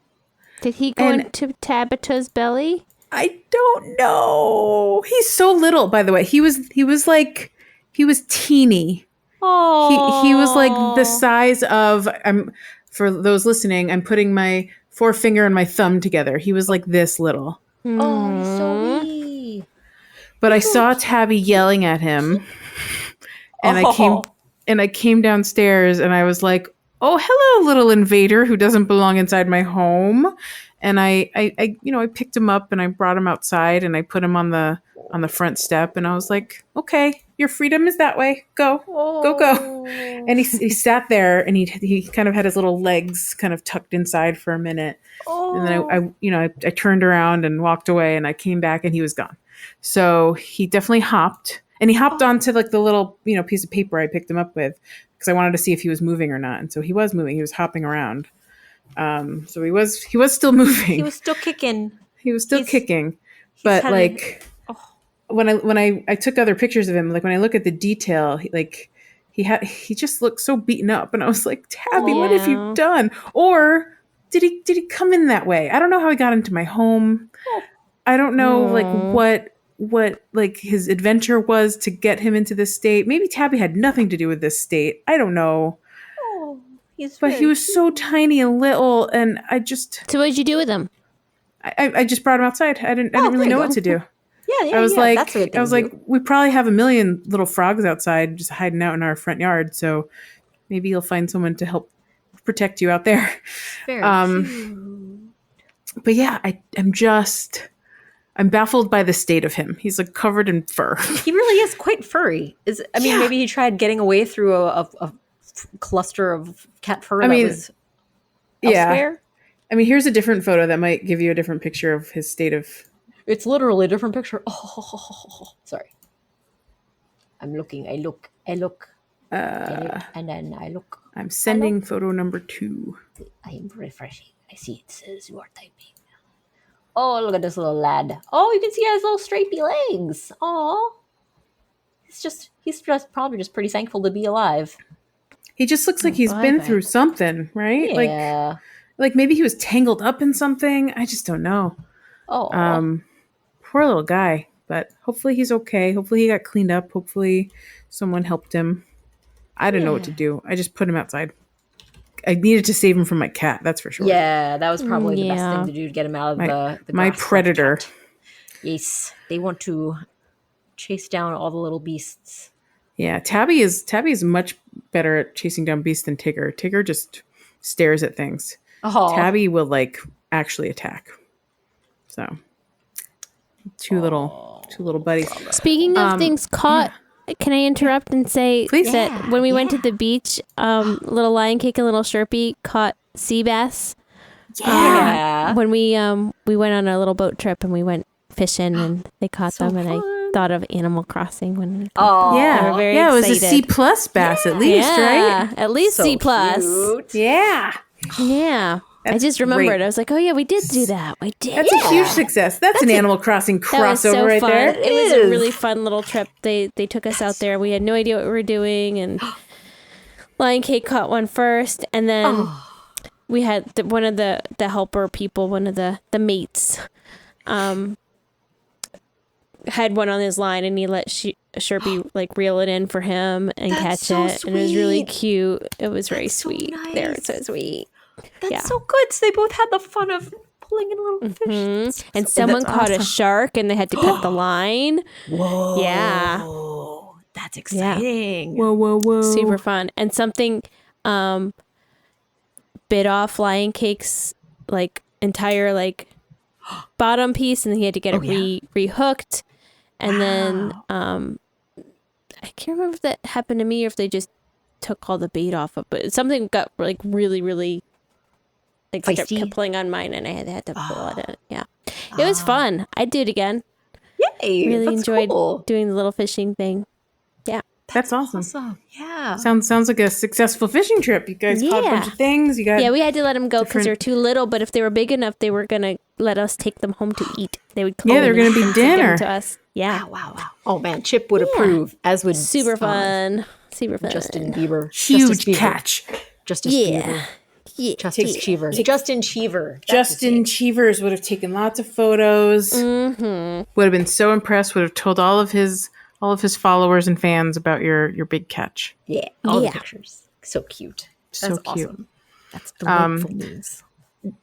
[SPEAKER 3] Did he go into Tabitha's belly?
[SPEAKER 1] I don't know. He's so little, by the way. He was teeny. Oh. He was like the size of, for those listening, I'm putting my forefinger and my thumb together. He was like this little.
[SPEAKER 2] Oh, he's so wee.
[SPEAKER 1] But I saw Tabby yelling at him, and I came downstairs and I was like, "Oh, hello, little invader who doesn't belong inside my home." And I picked him up and I brought him outside and I put him on the on the front step, and I was like, okay, your freedom is that way. Go. And he sat there, and he kind of had his little legs kind of tucked inside for a minute. And then I turned around and walked away, and I came back, and he was gone. So he definitely hopped, and he hopped onto like the little, piece of paper I picked him up with, because I wanted to see if he was moving or not. And so he was moving. He was hopping around. So he was still moving.
[SPEAKER 4] He was still kicking.
[SPEAKER 1] He was still kicking. But like when I took other pictures of him, like when I look at the detail, he just looked so beaten up, and I was like, Tabby, what have you done? Or did he come in that way? I don't know how he got into my home. I don't know like what like his adventure was to get him into this state. Maybe Tabby had nothing to do with this state. I don't know. But he was so tiny and little, and I just.
[SPEAKER 3] So what'd you do with him?
[SPEAKER 1] I just brought him outside. I didn't really know what to do.
[SPEAKER 4] Yeah.
[SPEAKER 1] I was like,
[SPEAKER 4] that's a good thing to do.
[SPEAKER 1] we probably have a million little frogs outside just hiding out in our front yard. So maybe you'll find someone to help protect you out there.
[SPEAKER 4] Very cute.
[SPEAKER 1] But yeah, I'm baffled by the state of him. He's like covered in fur.
[SPEAKER 4] He really is quite furry. Maybe he tried getting away through a cluster of cat fur that was elsewhere.
[SPEAKER 1] Here's a different photo that might give you a different picture of his state of.
[SPEAKER 4] It's literally a different picture. Oh, sorry. I'm looking. I look. And then I look.
[SPEAKER 1] I'm sending photo number 2.
[SPEAKER 4] I'm refreshing. I see it says you are typing. Oh, look at this little lad. Oh, you can see he has little stripy legs. Oh, he's just probably just pretty thankful to be alive.
[SPEAKER 1] He just looks like he's been through something, right?
[SPEAKER 4] Yeah.
[SPEAKER 1] Like maybe he was tangled up in something. I just don't know.
[SPEAKER 4] Oh.
[SPEAKER 1] Poor little guy. But hopefully he's okay. Hopefully he got cleaned up. Hopefully someone helped him. I didn't know what to do. I just put him outside. I needed to save him from my cat. That's for sure.
[SPEAKER 4] Yeah, that was probably the best thing to do to get him out of the
[SPEAKER 1] my predator.
[SPEAKER 4] Cat. Yes, they want to chase down all the little beasts.
[SPEAKER 1] Yeah, Tabby is much better at chasing down beasts than Tigger. Tigger just stares at things.
[SPEAKER 4] Oh.
[SPEAKER 1] Tabby will like actually attack. So, two little buddies.
[SPEAKER 3] Speaking of things caught, can I interrupt and say that when we went to the beach, little Lion Cake and little Sherpy caught sea bass.
[SPEAKER 4] Yeah.
[SPEAKER 3] When we went on a little boat trip and we went fishing and they caught them, and I thought of Animal Crossing when we caught them. They were very
[SPEAKER 1] it was
[SPEAKER 3] excited.
[SPEAKER 1] a C plus bass at least, right?
[SPEAKER 3] At least
[SPEAKER 4] So
[SPEAKER 3] C plus.
[SPEAKER 4] cute.
[SPEAKER 1] Yeah.
[SPEAKER 3] Yeah. I just remembered.
[SPEAKER 1] great.
[SPEAKER 3] I was like, oh yeah, we did do that. We did.
[SPEAKER 1] That's a huge success. That's an Animal Crossing
[SPEAKER 3] That was
[SPEAKER 1] crossover
[SPEAKER 3] so
[SPEAKER 1] right
[SPEAKER 3] fun.
[SPEAKER 1] there.
[SPEAKER 3] It was a really fun little trip. They took us out there. We had no idea what we were doing, and Lion Cake caught one first, and then we had one of the helper people, one of the mates, had one on his line, and he let Sherpy like reel it in for him and catch
[SPEAKER 4] so
[SPEAKER 3] it, and it was really
[SPEAKER 4] sweet.
[SPEAKER 3] cute. It was very
[SPEAKER 4] so
[SPEAKER 3] sweet.
[SPEAKER 4] nice.
[SPEAKER 3] They were so sweet.
[SPEAKER 4] That's so good. So they both had the fun of pulling in a little fish.
[SPEAKER 3] And someone
[SPEAKER 1] that's
[SPEAKER 3] caught a
[SPEAKER 1] awesome.
[SPEAKER 3] shark, and they had to cut the line.
[SPEAKER 4] Whoa.
[SPEAKER 3] Yeah.
[SPEAKER 4] That's exciting.
[SPEAKER 1] Whoa.
[SPEAKER 3] Super fun. And something bit off Lion Cake's like entire like bottom piece, and then he had to get it rehooked. And then I can't remember if that happened to me or if they just took all the bait off of, but something got like really, really like kept pulling on mine, and I had to pull it. Yeah. It was fun. I'd do it again.
[SPEAKER 4] Yay.
[SPEAKER 3] Really
[SPEAKER 4] that's
[SPEAKER 3] enjoyed
[SPEAKER 4] cool.
[SPEAKER 3] doing the little fishing thing. Yeah.
[SPEAKER 1] That's awesome.
[SPEAKER 4] Awesome. Yeah.
[SPEAKER 1] Sounds like a successful fishing trip. You guys caught a bunch of things. You got
[SPEAKER 3] Yeah, we had to let them go because
[SPEAKER 1] different-
[SPEAKER 3] they're too little, but if they were big enough, they were going to let us take them home to eat. They would
[SPEAKER 1] Yeah, they're gonna be
[SPEAKER 3] give them
[SPEAKER 1] dinner.
[SPEAKER 3] to us. Yeah.
[SPEAKER 4] Wow. Oh man, Chip would approve, as would
[SPEAKER 3] Super fun. Super fun.
[SPEAKER 4] Justin Bieber.
[SPEAKER 1] huge
[SPEAKER 4] Justice Bieber.
[SPEAKER 1] catch.
[SPEAKER 4] Justice Bieber.
[SPEAKER 3] Yeah.
[SPEAKER 4] Justice Cheever. Justin Cheever.
[SPEAKER 1] Justin Cheevers would have taken lots of photos.
[SPEAKER 3] Mm-hmm.
[SPEAKER 1] Would have been so impressed. Would have told all of his followers and fans about your big catch.
[SPEAKER 4] Yeah. All the pictures. So cute.
[SPEAKER 1] So
[SPEAKER 4] That's
[SPEAKER 1] cute.
[SPEAKER 4] awesome. That's delightful news.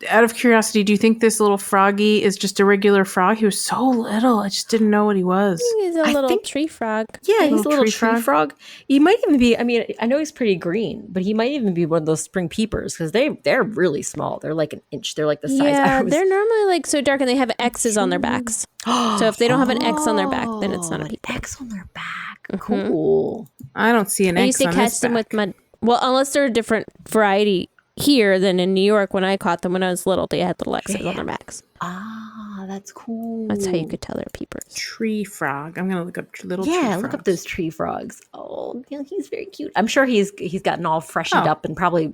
[SPEAKER 1] out of curiosity, do you think this little froggy is just a regular frog? He was so little. I just didn't know what he was.
[SPEAKER 3] He's a
[SPEAKER 2] I
[SPEAKER 3] little
[SPEAKER 2] think-
[SPEAKER 3] tree frog.
[SPEAKER 2] Yeah, he's a
[SPEAKER 1] Little
[SPEAKER 2] little
[SPEAKER 1] tree
[SPEAKER 2] tree frog. He might even be. I mean, I know he's pretty green, but he might even be one of those spring peepers because they're really small. They're like an inch. They're like the size.
[SPEAKER 3] Yeah, they're normally like so dark and they have X's on their backs. So if they don't have an X on their back, then it's not a
[SPEAKER 2] an
[SPEAKER 3] peeper.
[SPEAKER 2] X on their back. Cool.
[SPEAKER 1] I don't see an
[SPEAKER 3] I
[SPEAKER 1] X
[SPEAKER 3] used to
[SPEAKER 1] on
[SPEAKER 3] catch
[SPEAKER 1] this
[SPEAKER 3] them
[SPEAKER 1] back.
[SPEAKER 3] with my unless they're a different variety here than in New York. When I caught them when I was little, they had little X's on their backs.
[SPEAKER 2] Ah, that's cool.
[SPEAKER 3] That's how you could tell they're peepers.
[SPEAKER 1] Tree frog. I'm gonna look up little tree
[SPEAKER 2] Yeah,
[SPEAKER 1] frogs.
[SPEAKER 2] look up those tree frogs. Oh, yeah, he's very cute. I'm sure he's gotten all freshened
[SPEAKER 1] Oh.
[SPEAKER 2] up and probably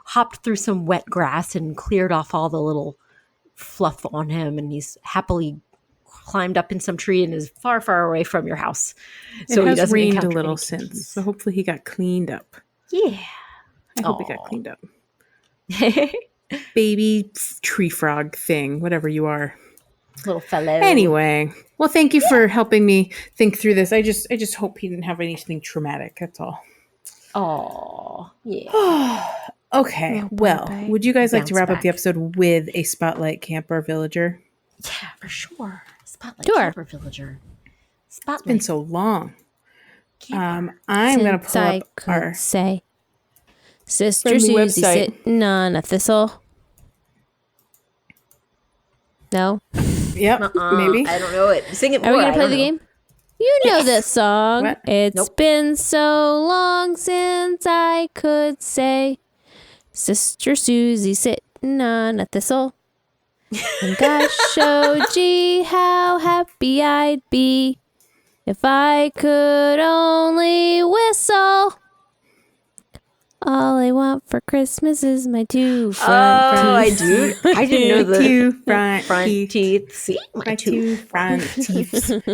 [SPEAKER 2] hopped through some wet grass and cleared off all the little fluff on him, and he's happily climbed up in some tree and is far, far away from your house. So
[SPEAKER 1] it
[SPEAKER 2] he
[SPEAKER 1] has
[SPEAKER 2] doesn't
[SPEAKER 1] rained a
[SPEAKER 2] encounter
[SPEAKER 1] little
[SPEAKER 2] any
[SPEAKER 1] since,
[SPEAKER 2] kinkies.
[SPEAKER 1] so hopefully he got cleaned up.
[SPEAKER 2] Yeah.
[SPEAKER 1] I hope he got
[SPEAKER 2] Aw.
[SPEAKER 1] cleaned up. Baby tree frog thing, whatever you are.
[SPEAKER 2] Little fellow.
[SPEAKER 1] Anyway, well, thank you for helping me think through this. I just hope he didn't have anything traumatic. That's all.
[SPEAKER 2] Oh, yeah.
[SPEAKER 1] Okay,
[SPEAKER 3] Oh,
[SPEAKER 1] well,
[SPEAKER 3] bye-bye.
[SPEAKER 1] would you guys like to
[SPEAKER 2] Bounce
[SPEAKER 1] wrap up
[SPEAKER 2] back.
[SPEAKER 1] the episode with a spotlight camper villager?
[SPEAKER 2] Yeah, for sure. Spotlight
[SPEAKER 3] Sure.
[SPEAKER 2] camper villager. Spotlight.
[SPEAKER 1] It's been so long.
[SPEAKER 2] camper.
[SPEAKER 1] I'm gonna
[SPEAKER 3] Since
[SPEAKER 1] pull
[SPEAKER 3] I
[SPEAKER 1] up
[SPEAKER 3] could
[SPEAKER 1] our
[SPEAKER 3] say, Sister
[SPEAKER 1] friendly
[SPEAKER 3] Susie
[SPEAKER 1] website.
[SPEAKER 3] sitting on a thistle. No,
[SPEAKER 1] Yep, maybe.
[SPEAKER 2] I don't know it. Sing it more.
[SPEAKER 3] are we gonna
[SPEAKER 2] I
[SPEAKER 3] play
[SPEAKER 2] don't
[SPEAKER 3] the
[SPEAKER 2] know.
[SPEAKER 3] game? You know this song.
[SPEAKER 1] What?
[SPEAKER 3] It's
[SPEAKER 2] Nope.
[SPEAKER 3] been so long since I could say, Sister Susie sitting on a thistle. And gosh, oh gee, how happy I'd be if I could only whistle. All I want for Christmas is my two front
[SPEAKER 2] Oh, I
[SPEAKER 3] teeth.
[SPEAKER 2] do. I didn't know the
[SPEAKER 1] two front,
[SPEAKER 2] front
[SPEAKER 1] teeth.
[SPEAKER 2] teeth. See,
[SPEAKER 1] My two front teeth.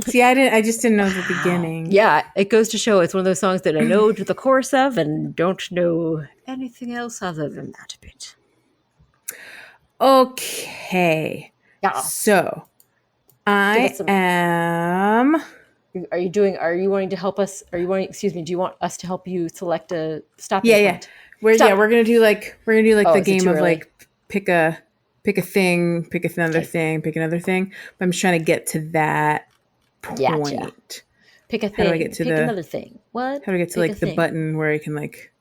[SPEAKER 1] See, I just didn't know the beginning.
[SPEAKER 2] Yeah, it goes to show it's one of those songs that I know to the chorus of and don't know anything else other than that bit.
[SPEAKER 1] Okay,
[SPEAKER 2] Yeah.
[SPEAKER 1] so I
[SPEAKER 2] Give us some-
[SPEAKER 1] am.
[SPEAKER 2] Are you wanting to help us? Do you want us to help you select a stopping
[SPEAKER 1] Yeah,
[SPEAKER 2] point?
[SPEAKER 1] We're gonna do like
[SPEAKER 2] Oh,
[SPEAKER 1] the
[SPEAKER 2] is it
[SPEAKER 1] game
[SPEAKER 2] too
[SPEAKER 1] of
[SPEAKER 2] early?
[SPEAKER 1] like pick a thing, pick another thing, pick another thing. But I'm just trying to get to that point.
[SPEAKER 2] Gotcha. Pick a
[SPEAKER 1] How
[SPEAKER 2] thing.
[SPEAKER 1] do I get to
[SPEAKER 2] pick
[SPEAKER 1] the-
[SPEAKER 2] another thing. What?
[SPEAKER 1] How do I get to
[SPEAKER 2] Pick a
[SPEAKER 1] like the
[SPEAKER 2] thing.
[SPEAKER 1] button where I can like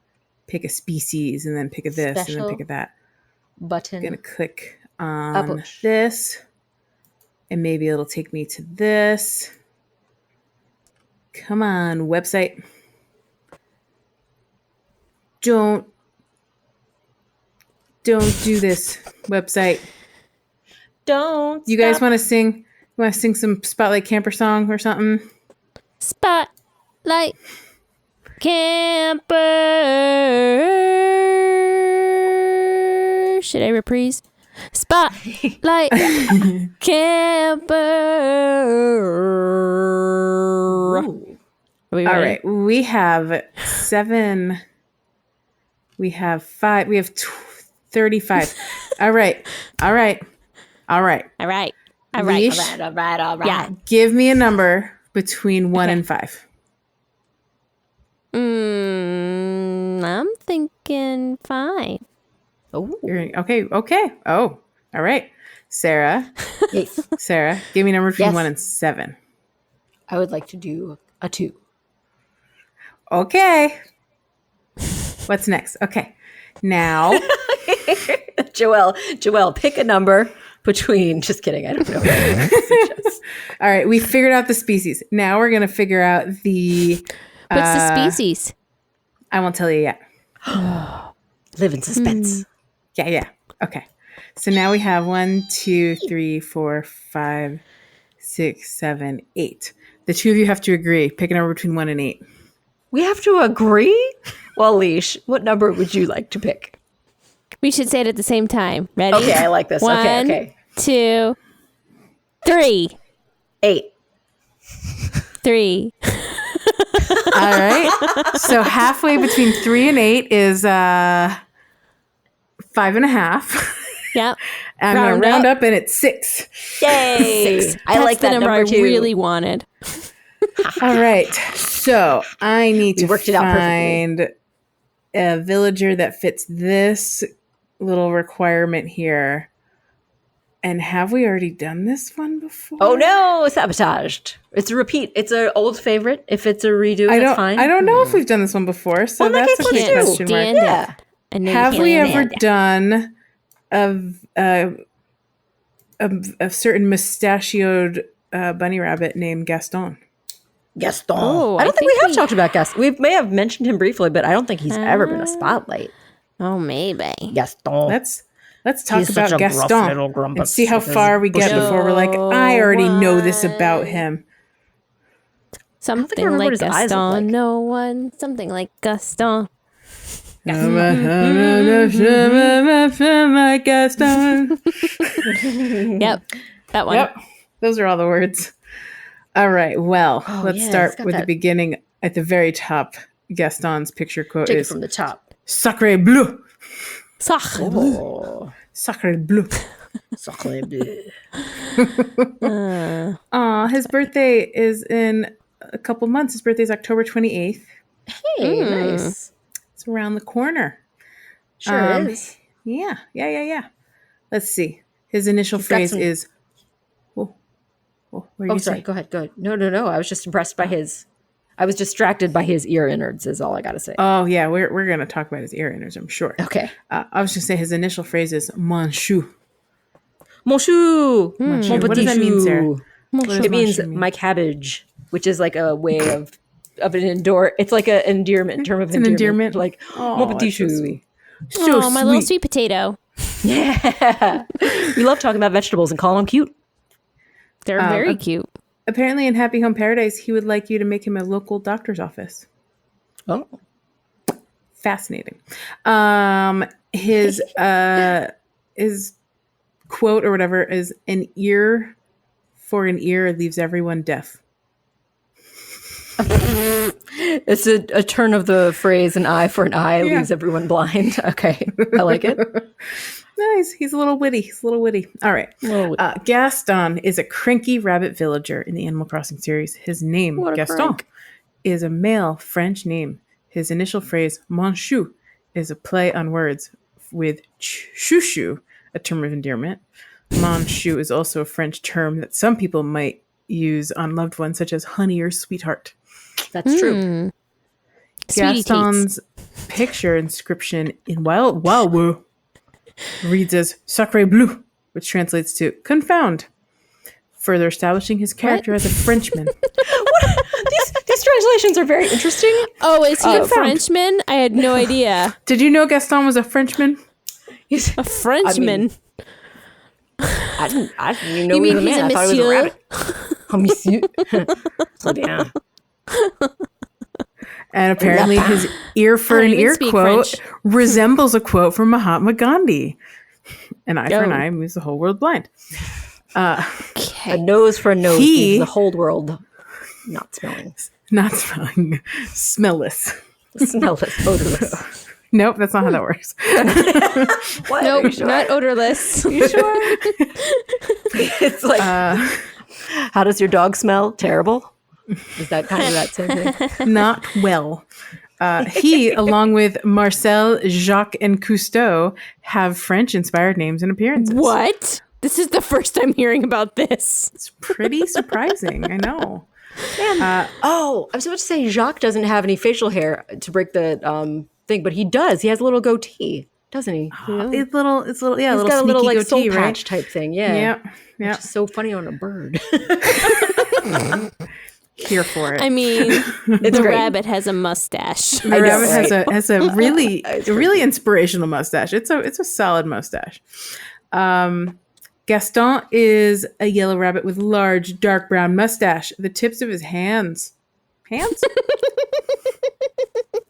[SPEAKER 1] pick a species and then pick a this and then
[SPEAKER 2] Special
[SPEAKER 1] pick a that?
[SPEAKER 2] button?
[SPEAKER 1] I'm gonna click
[SPEAKER 2] A
[SPEAKER 1] on
[SPEAKER 2] push.
[SPEAKER 1] this, and maybe it'll take me to this. Come on, website. Don't do this, website.
[SPEAKER 2] Don't.
[SPEAKER 1] You guys
[SPEAKER 2] stop.
[SPEAKER 1] want to sing? You want to sing some Spotlight Camper song or something?
[SPEAKER 3] Spotlight camper. Should I reprise? Spotlight camper.
[SPEAKER 2] Ooh.
[SPEAKER 3] Are we
[SPEAKER 1] All
[SPEAKER 3] ready?
[SPEAKER 1] right, we have 7. We have 5. We have 35. All right.
[SPEAKER 3] All right.
[SPEAKER 1] Leash.
[SPEAKER 2] All right.
[SPEAKER 3] Yeah.
[SPEAKER 1] Give me a number between 1 and 5.
[SPEAKER 3] I'm thinking 5.
[SPEAKER 2] Oh,
[SPEAKER 1] Okay. Oh, all right. Sarah,
[SPEAKER 2] yes.
[SPEAKER 1] give me a number between
[SPEAKER 2] Yes.
[SPEAKER 1] 1 and 7.
[SPEAKER 2] I would like to do a 2.
[SPEAKER 1] Okay. What's next? Okay. Now,
[SPEAKER 2] Joelle, pick a number between. Just kidding. I don't know.
[SPEAKER 1] all right, we figured out the species. Now we're going to figure out the.
[SPEAKER 3] What's the species?
[SPEAKER 1] I won't tell you yet.
[SPEAKER 2] Live in suspense.
[SPEAKER 1] Yeah. Okay. So now we have 1, 2, 3, 4, 5, 6, 7, 8. The two of you have to agree. Pick a number between 1 and 8.
[SPEAKER 2] We have to agree? Well, Leash, what number would you like to pick?
[SPEAKER 3] We should say it at the same time. Ready?
[SPEAKER 2] Okay, I like this.
[SPEAKER 3] One,
[SPEAKER 2] Okay.
[SPEAKER 3] 2, 3.
[SPEAKER 2] 8.
[SPEAKER 3] 3.
[SPEAKER 1] All right. So halfway between 3 and 8 is 5.5.
[SPEAKER 3] Yep.
[SPEAKER 1] I'm going
[SPEAKER 3] Round
[SPEAKER 1] to round
[SPEAKER 3] up.
[SPEAKER 1] up and it's 6.
[SPEAKER 2] Yay! I
[SPEAKER 3] That's
[SPEAKER 2] like
[SPEAKER 3] the
[SPEAKER 2] that
[SPEAKER 3] number I
[SPEAKER 2] number too.
[SPEAKER 3] really wanted.
[SPEAKER 1] All right. So I need
[SPEAKER 2] We
[SPEAKER 1] to
[SPEAKER 2] worked it out
[SPEAKER 1] find a villager that fits this little requirement here. And have we already done this one before?
[SPEAKER 2] Oh no, sabotaged. It's a repeat. It's an old favorite. If it's a redo, that's fine.
[SPEAKER 1] I don't know if we've done this one before, so
[SPEAKER 2] Well, in that
[SPEAKER 1] that's a
[SPEAKER 2] case,
[SPEAKER 1] good
[SPEAKER 2] let's do.
[SPEAKER 1] question mark.
[SPEAKER 3] Stand
[SPEAKER 2] Yeah.
[SPEAKER 3] it. I know you
[SPEAKER 1] Have
[SPEAKER 3] can't
[SPEAKER 1] we
[SPEAKER 3] stand
[SPEAKER 1] ever
[SPEAKER 3] it.
[SPEAKER 1] done a certain mustachioed bunny rabbit named Gaston?
[SPEAKER 2] Gaston.
[SPEAKER 3] Oh,
[SPEAKER 2] I don't think we have
[SPEAKER 3] we-
[SPEAKER 2] talked about Gaston. We may have mentioned him briefly, but I don't think he's ever been a spotlight.
[SPEAKER 3] Oh, maybe.
[SPEAKER 2] Gaston.
[SPEAKER 1] Let's talk
[SPEAKER 2] He's such
[SPEAKER 1] about
[SPEAKER 2] a gruff
[SPEAKER 1] Gaston
[SPEAKER 2] little grumpus
[SPEAKER 1] and see how
[SPEAKER 2] with his
[SPEAKER 1] far we get
[SPEAKER 2] bushy-
[SPEAKER 1] before we're like, I already know this about him.
[SPEAKER 3] Something
[SPEAKER 2] remember what
[SPEAKER 3] like
[SPEAKER 2] his eyes look like.
[SPEAKER 3] Gaston. No one. Something like Gaston.
[SPEAKER 1] My Gaston.
[SPEAKER 3] Yep. That one.
[SPEAKER 1] Yep, those are all the words. All right, well, let's
[SPEAKER 2] yeah,
[SPEAKER 1] start
[SPEAKER 2] it's got
[SPEAKER 1] with the
[SPEAKER 2] that-
[SPEAKER 1] beginning at the very top. Gaston's picture quote
[SPEAKER 2] Take it
[SPEAKER 1] is
[SPEAKER 2] from the top.
[SPEAKER 1] "Sacré bleu,
[SPEAKER 3] Sacre bleu.
[SPEAKER 1] sacré bleu."
[SPEAKER 2] Sacré bleu.
[SPEAKER 1] Aw, his birthday is in a couple months. His birthday is October 28th.
[SPEAKER 2] Hey, nice.
[SPEAKER 1] It's around the corner.
[SPEAKER 2] Sure is.
[SPEAKER 1] Yeah. Let's see. His initial
[SPEAKER 2] He's got
[SPEAKER 1] phrase
[SPEAKER 2] some-
[SPEAKER 1] is. What were you
[SPEAKER 2] Oh,
[SPEAKER 1] gonna
[SPEAKER 2] sorry.
[SPEAKER 1] say?
[SPEAKER 2] Go ahead. No. I was just impressed by his. I was distracted by his ear innards. Is all I gotta say.
[SPEAKER 1] Oh yeah, we're gonna talk about his ear innards, I'm sure.
[SPEAKER 2] Okay.
[SPEAKER 1] I was just say his initial phrase is "mon chou."
[SPEAKER 2] Mon chou. Mon
[SPEAKER 1] What does
[SPEAKER 2] petit
[SPEAKER 1] that mean, Sarah?
[SPEAKER 2] chou.
[SPEAKER 1] What does
[SPEAKER 2] It
[SPEAKER 1] mon
[SPEAKER 2] means
[SPEAKER 1] chou mean?
[SPEAKER 2] my cabbage, which is like a way of an It's like an endearment term of
[SPEAKER 1] an endearment.
[SPEAKER 2] Like
[SPEAKER 1] Oh,
[SPEAKER 2] mon petit
[SPEAKER 1] that's so
[SPEAKER 2] chou.
[SPEAKER 1] sweet. So
[SPEAKER 3] Oh, my little sweet potato.
[SPEAKER 2] Yeah. We love talking about vegetables and calling them cute.
[SPEAKER 3] They're very cute.
[SPEAKER 1] Apparently, in Happy Home Paradise, he would like you to make him a local doctor's office.
[SPEAKER 2] Oh.
[SPEAKER 1] Fascinating. His quote or whatever is "an ear for an ear leaves everyone deaf."
[SPEAKER 2] It's a turn of the phrase, an eye for an eye leaves everyone blind. Okay. I like it.
[SPEAKER 1] Nice. He's a little witty. All right. Gaston is a cranky rabbit villager in the Animal Crossing series. His name,
[SPEAKER 2] What a
[SPEAKER 1] Gaston,
[SPEAKER 2] crank.
[SPEAKER 1] is a male French name. His initial phrase, "mon chou," is a play on words with chouchou, a term of endearment. Mon chou is also a French term that some people might use on loved ones, such as honey or sweetheart.
[SPEAKER 2] That's true.
[SPEAKER 3] Sweetie
[SPEAKER 1] Gaston's picture inscription in Wow reads as "Sacré bleu," which translates to "confound," further establishing his character as a Frenchman.
[SPEAKER 2] These translations are very interesting.
[SPEAKER 3] Oh, is he a
[SPEAKER 1] Confound.
[SPEAKER 3] Frenchman? I had no idea.
[SPEAKER 1] Did you know Gaston was a Frenchman?
[SPEAKER 2] He's,
[SPEAKER 3] A Frenchman.
[SPEAKER 2] I didn't even know
[SPEAKER 3] You
[SPEAKER 2] he
[SPEAKER 3] mean
[SPEAKER 2] was a
[SPEAKER 3] he's
[SPEAKER 2] man.
[SPEAKER 3] a
[SPEAKER 2] I thought he was a
[SPEAKER 3] monsieur?
[SPEAKER 2] rabbit. Oh, monsieur. Très bien.
[SPEAKER 1] And apparently his ear for
[SPEAKER 3] I don't
[SPEAKER 1] an
[SPEAKER 3] even
[SPEAKER 1] ear
[SPEAKER 3] speak
[SPEAKER 1] quote
[SPEAKER 3] French.
[SPEAKER 1] resembles a quote from Mahatma Gandhi. An eye for an
[SPEAKER 3] Oh.
[SPEAKER 1] eye moves the whole world blind.
[SPEAKER 2] A nose for a nose
[SPEAKER 1] He-
[SPEAKER 2] leaves the whole world not smelling.
[SPEAKER 1] Not smelling. Smellless.
[SPEAKER 2] Smell-less, odorless.
[SPEAKER 1] Nope, that's not how that works.
[SPEAKER 2] What? Are
[SPEAKER 3] Nope,
[SPEAKER 2] you sure?
[SPEAKER 3] not odorless.
[SPEAKER 2] You sure? It's like, how does your dog smell? Terrible? Is that kind of that same thing?
[SPEAKER 1] Not well. He, along with Marcel, Jacques, and Cousteau, have French-inspired names and appearances.
[SPEAKER 3] What? This is the first I'm hearing about this.
[SPEAKER 1] It's pretty surprising. I know.
[SPEAKER 2] Oh, I was about to say Jacques doesn't have any facial hair to break the thing, but he does. He has a little goatee, doesn't he?
[SPEAKER 1] It's little, yeah,
[SPEAKER 2] He's
[SPEAKER 1] little
[SPEAKER 2] got a little
[SPEAKER 1] sneaky
[SPEAKER 2] like soul
[SPEAKER 1] goatee, right?
[SPEAKER 2] patch type thing. Yeah.
[SPEAKER 1] Yep, yep.
[SPEAKER 2] It's so funny on a bird.
[SPEAKER 1] Here for it.
[SPEAKER 3] I mean, the
[SPEAKER 2] great.
[SPEAKER 3] rabbit has a mustache.
[SPEAKER 1] The
[SPEAKER 2] know,
[SPEAKER 1] rabbit
[SPEAKER 2] right?
[SPEAKER 1] has a really inspirational mustache. It's a solid mustache. Gaston is a yellow rabbit with large dark brown mustache. The tips of his hands,